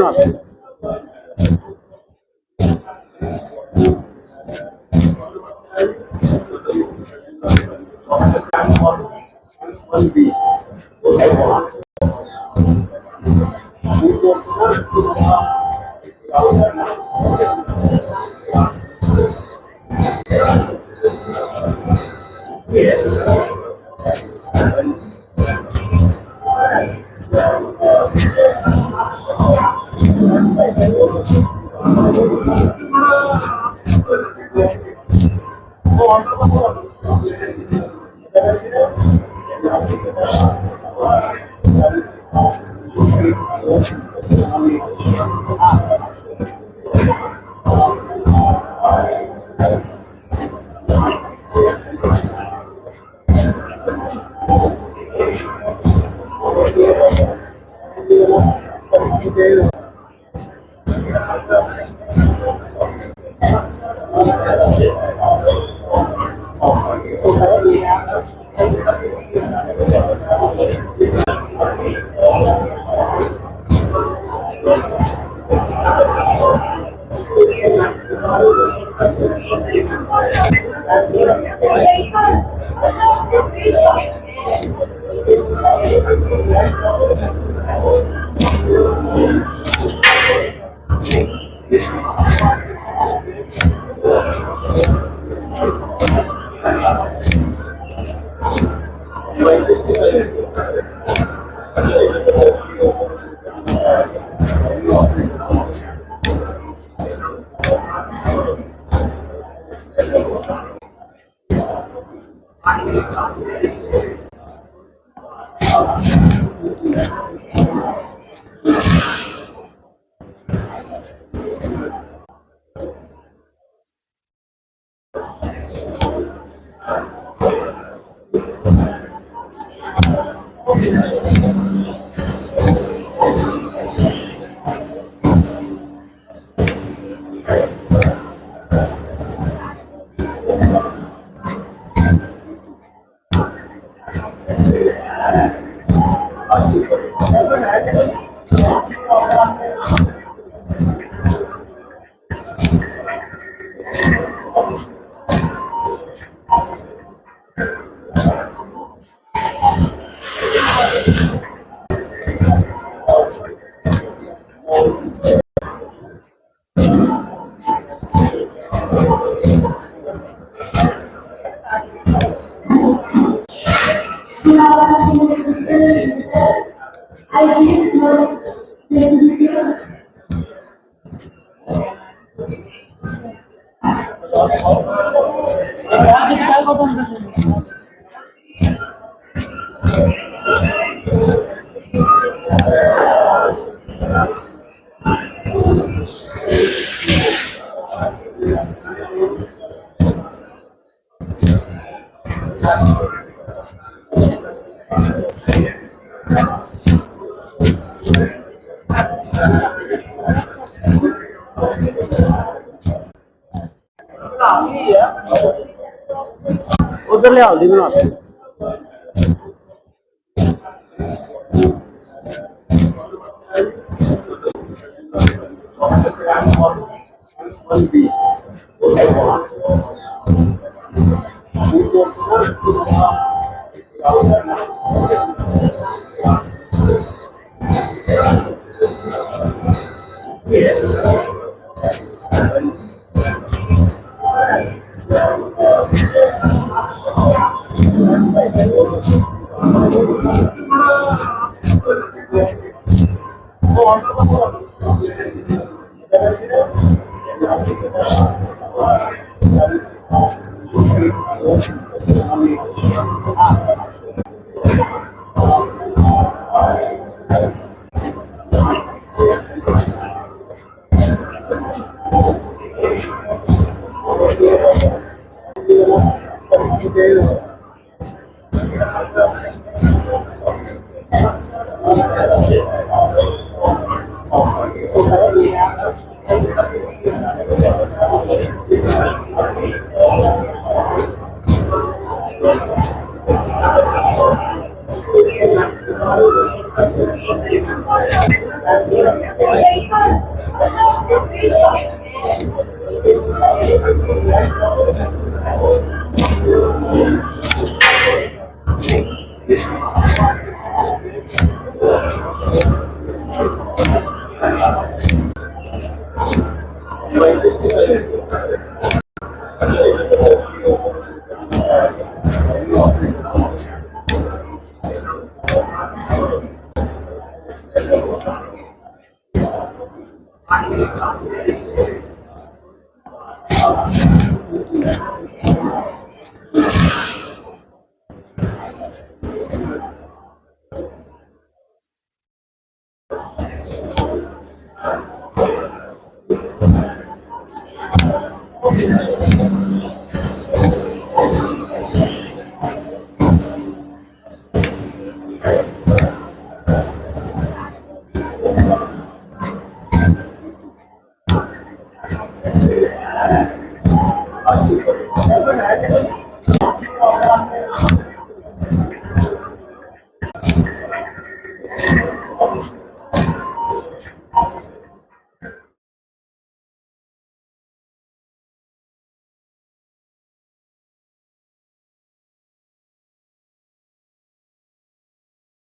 A: उधर ले आओ दिन